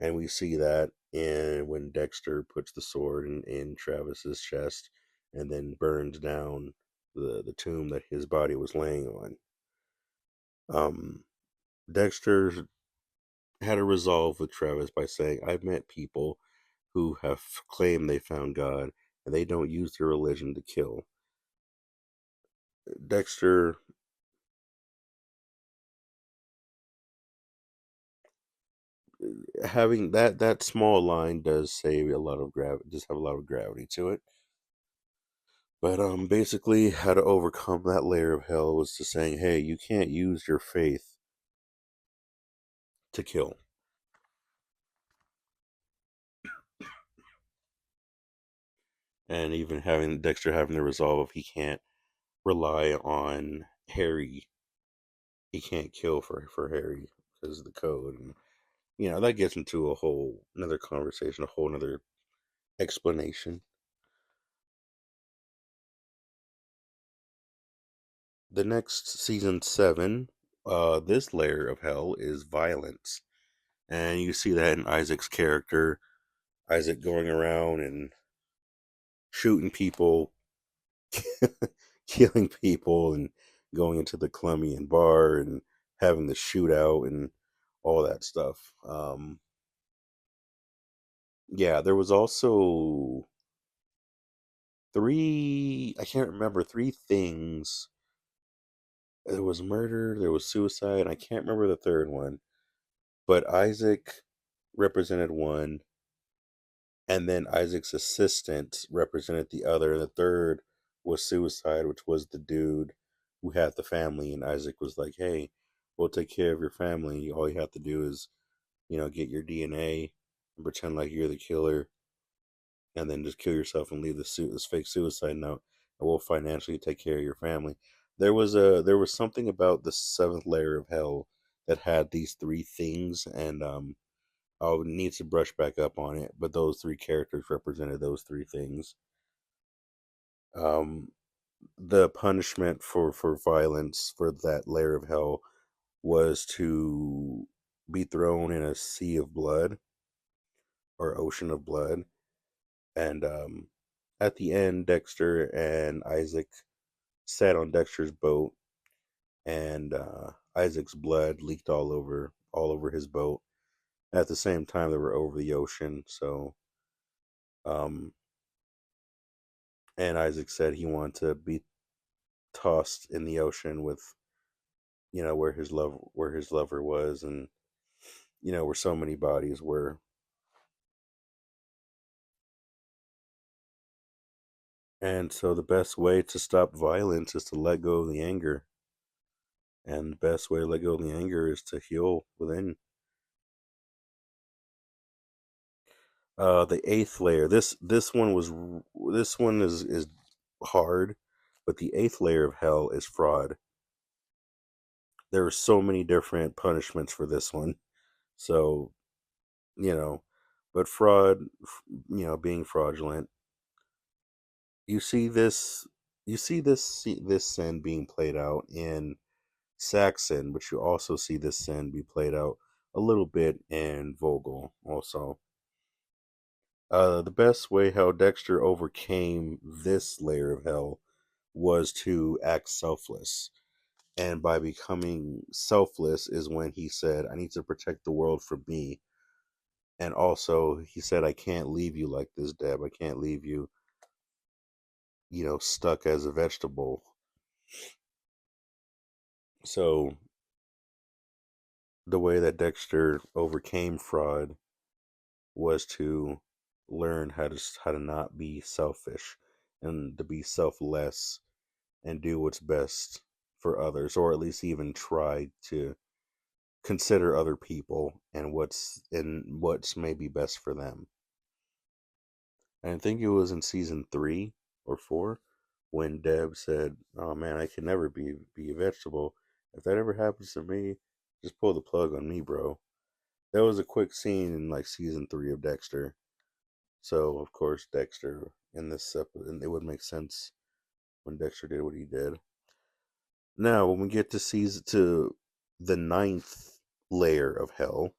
And we see that in when Dexter puts the sword in Travis's chest and then burns down the tomb that his body was laying on. Um, Dexter had a resolve with Travis by saying, "I've met people who have claimed they found God and they don't use their religion to kill." Dexter, having that small line does say a lot of gravity, does have a lot of gravity to it. But basically, how to overcome that layer of hell was to saying, "Hey, you can't use your faith to kill." And even having Dexter having the resolve of he can't rely on Harry he can't kill for Harry because of the code, and that gets into a whole another conversation, a whole another explanation. The next season 7, this layer of hell is violence, and you see that in Isaac's character. Isaac going around and shooting people, killing people, and going into the Colombian bar and having the shootout and all that stuff. Yeah, there was also I can't remember, three things. There was murder, there was suicide, and I can't remember the third one. But Isaac represented one, and then Isaac's assistant represented the other, and the third was suicide, which was the dude who had the family, and Isaac was like, "Hey, we'll take care of your family. All you have to do is, get your DNA and pretend like you're the killer, and then just kill yourself and leave this fake suicide note, and we'll financially take care of your family." There was something about the seventh layer of hell that had these three things, and I'll need to brush back up on it, but those three characters represented those three things. Um, the punishment for violence for that layer of hell was to be thrown in a sea of blood or ocean of blood, and at the end, Dexter and Isaac sat on Dexter's boat, and Isaac's blood leaked all over his boat. At the same time, they were over the ocean, so um, and Isaac said he wanted to be tossed in the ocean with where his lover was, and where so many bodies were. And so the best way to stop violence is to let go of the anger, and the best way to let go of the anger is to heal within. The eighth layer. This one is hard, but the eighth layer of hell is fraud. There are so many different punishments for this one. So you know, but fraud, being fraudulent. You see this, this sin being played out in Saxon, but you also see this sin be played out a little bit in Vogel also. The best way how Dexter overcame this layer of hell was to act selfless. And by becoming selfless is when he said, "I need to protect the world from me." And also, he said, "I can't leave you like this, Deb. I can't leave you, stuck as a vegetable." So, the way that Dexter overcame fraud was to learn how to not be selfish and to be selfless and do what's best for others, or at least even try to consider other people and what's maybe best for them. And I think it was in season 3 or 4 when Deb said, "Oh man, I can never be a vegetable. If that ever happens to me, just pull the plug on me, bro." That was a quick scene in like season 3 of Dexter. So of course Dexter and it would make sense when Dexter did what he did. Now when we get to the ninth layer of hell,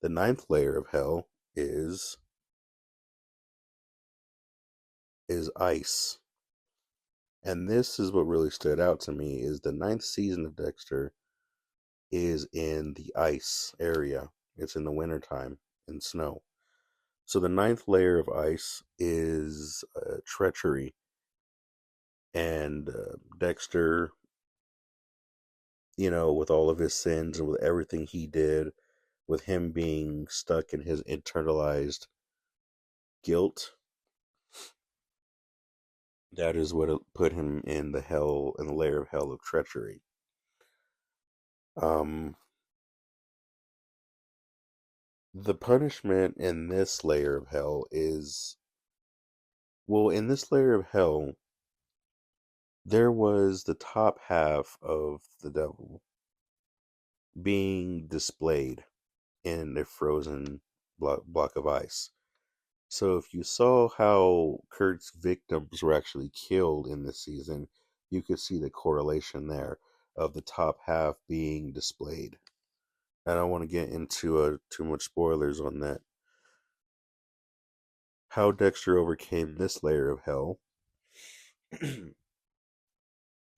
the ninth layer of hell is ice. And this is what really stood out to me is the ninth season of Dexter is in the ice area. It's in the wintertime in snow. So the ninth layer of ice is treachery. And Dexter, with all of his sins and with everything he did, with him being stuck in his internalized guilt, that is what put him in the layer of hell of treachery. Um, the punishment in this layer of hell is, well, in this layer of hell, there was the top half of the devil, being displayed in a frozen block of ice. So if you saw how Kurt's victims were actually killed in this season, you could see the correlation there of the top half being displayed. I don't want to get into too much spoilers on that. How Dexter overcame this layer of hell.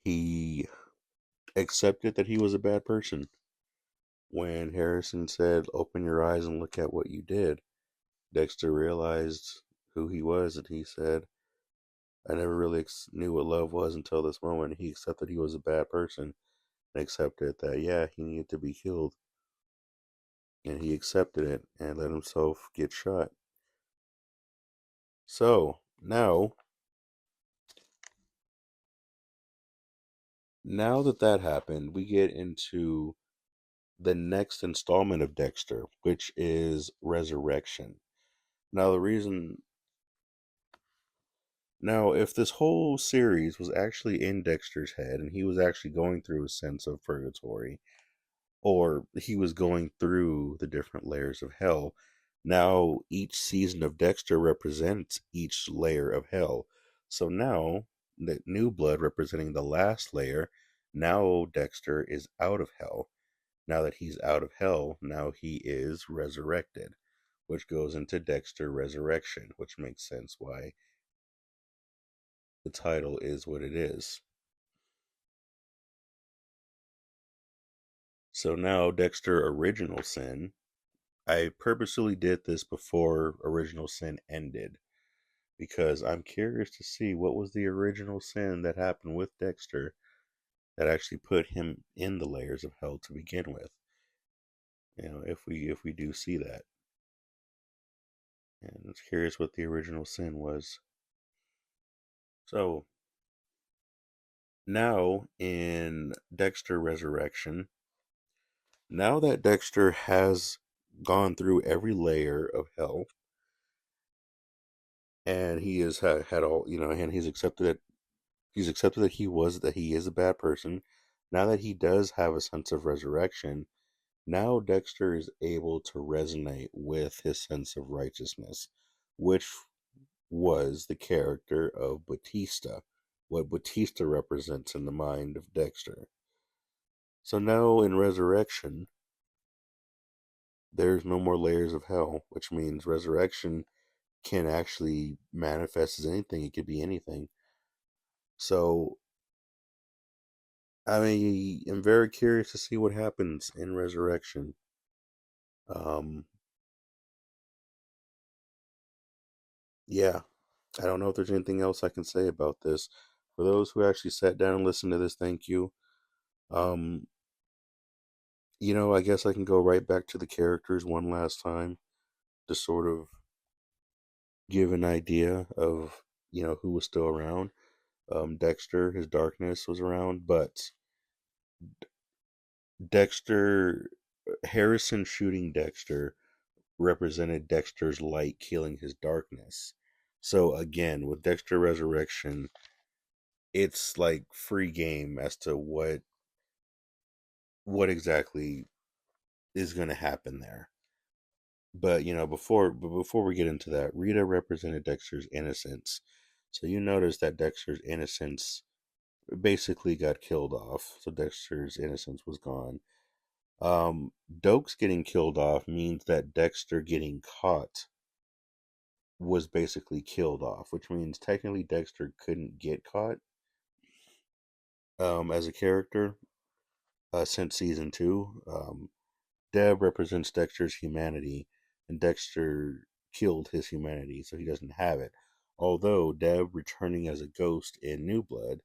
He accepted that he was a bad person. When Harrison said, "Open your eyes and look at what you did," Dexter realized who he was, and he said, "I never really knew what love was until this moment." He accepted he was a bad person and accepted that, yeah, he needed to be killed. And he accepted it and let himself get shot. So now that happened, we get into the next installment of Dexter, which is Resurrection. Now, the reason. Now, if this whole series was actually in Dexter's head and he was actually going through a sense of purgatory, or he was going through the different layers of hell, now each season of Dexter represents each layer of hell. So now, the new blood representing the last layer, now Dexter is out of hell. Now that he's out of hell, now he is resurrected, which goes into Dexter Resurrection, which makes sense why the title is what it is. So now Dexter Original Sin. I purposely did this before Original Sin ended because I'm curious to see what was the original sin that happened with Dexter that actually put him in the layers of hell to begin with. If we do see that. And I'm curious what the original sin was. So now in Dexter Resurrection, now that Dexter has gone through every layer of hell, and he has had all, and he's accepted that he is a bad person. Now that he does have a sense of resurrection, now Dexter is able to resonate with his sense of righteousness, which was the character of Batista, what Batista represents in the mind of Dexter. So now in resurrection, there's no more layers of hell, which means resurrection can actually manifest as anything. It could be anything. So I am very curious to see what happens in Resurrection. Um, yeah, I don't know if there's anything else I can say about this. For those who actually sat down and listened to this, thank you. Um, I guess I can go right back to the characters one last time to sort of give an idea of, who was still around. Dexter, his darkness was around, but Dexter, Harrison shooting Dexter represented Dexter's light killing his darkness. So again, with Dexter Resurrection, it's like free game as to what exactly is going to happen there. But before we get into that, Rita represented Dexter's innocence. So you notice that Dexter's innocence basically got killed off. So Dexter's innocence was gone. Dokes getting killed off means that Dexter getting caught was basically killed off, which means technically Dexter couldn't get caught as a character since season two. Deb represents Dexter's humanity, and Dexter killed his humanity, so he doesn't have it. Although Deb returning as a ghost in New Blood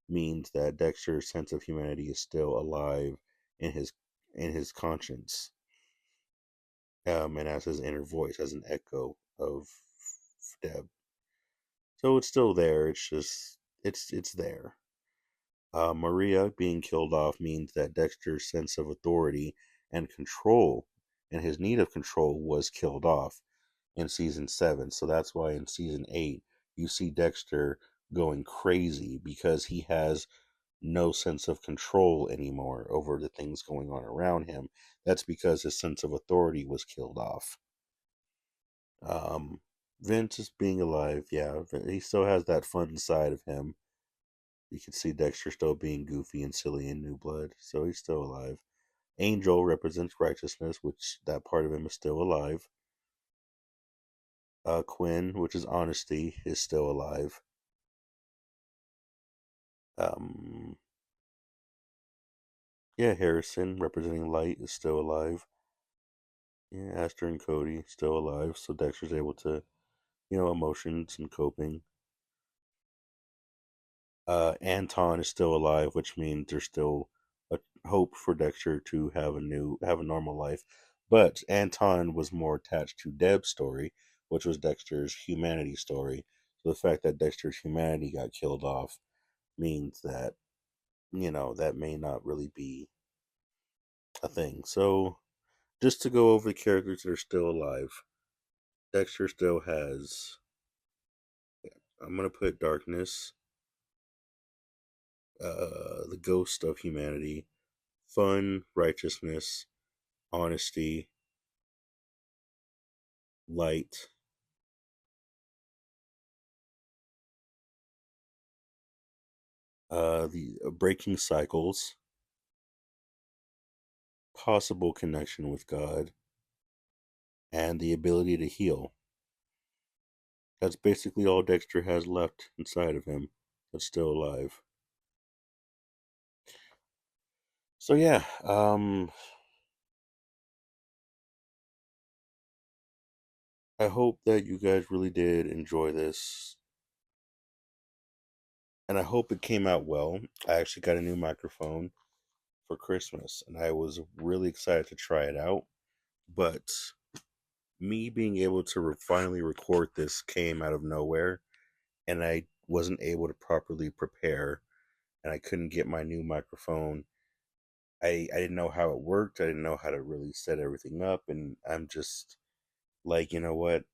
means that Dexter's sense of humanity is still alive in his conscience, and as his inner voice, as an echo of Deb. So it's still there. It's just it's there. Maria being killed off means that Dexter's sense of authority and control and his need of control was killed off in season 7. So that's why in season 8 you see Dexter going crazy because he has no sense of control anymore over the things going on around him. That's because his sense of authority was killed off. Um, Vince is being alive, yeah. He still has that fun side of him. You can see Dexter still being goofy and silly in New Blood, so he's still alive. Angel represents righteousness, which that part of him is still alive. Quinn, which is honesty, is still alive. Um, yeah, Harrison, representing light, is still alive. Yeah, Aster and Cody still alive, so Dexter's able to, emotions and coping. Anton is still alive, which means there's still a hope for Dexter to have a normal life. But Anton was more attached to Deb's story, which was Dexter's humanity story. So the fact that Dexter's humanity got killed off means that, that may not really be a thing. So just to go over the characters that are still alive, Dexter still has, I'm gonna put darkness, the ghost of humanity, fun, righteousness, honesty, light, the breaking cycles, possible connection with God, and the ability to heal. That's basically all Dexter has left inside of him that's still alive. So yeah, I hope that you guys really did enjoy this, and I hope it came out well. I actually got a new microphone for Christmas, and I was really excited to try it out. But me being able to finally record this came out of nowhere, and I wasn't able to properly prepare, and I couldn't get my new microphone. I didn't know how it worked. I didn't know how to really set everything up, and I'm just like, you know what?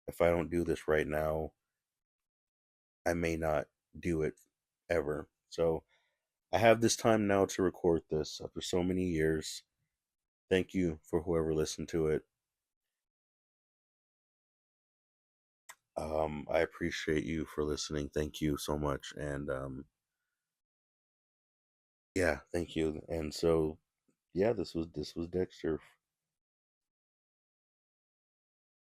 If I don't do this right now, I may not do it ever. So I have this time now to record this after so many years. Thank you for whoever listened to it. I appreciate you for listening. Thank you so much. And yeah, thank you. And so yeah, this was Dexter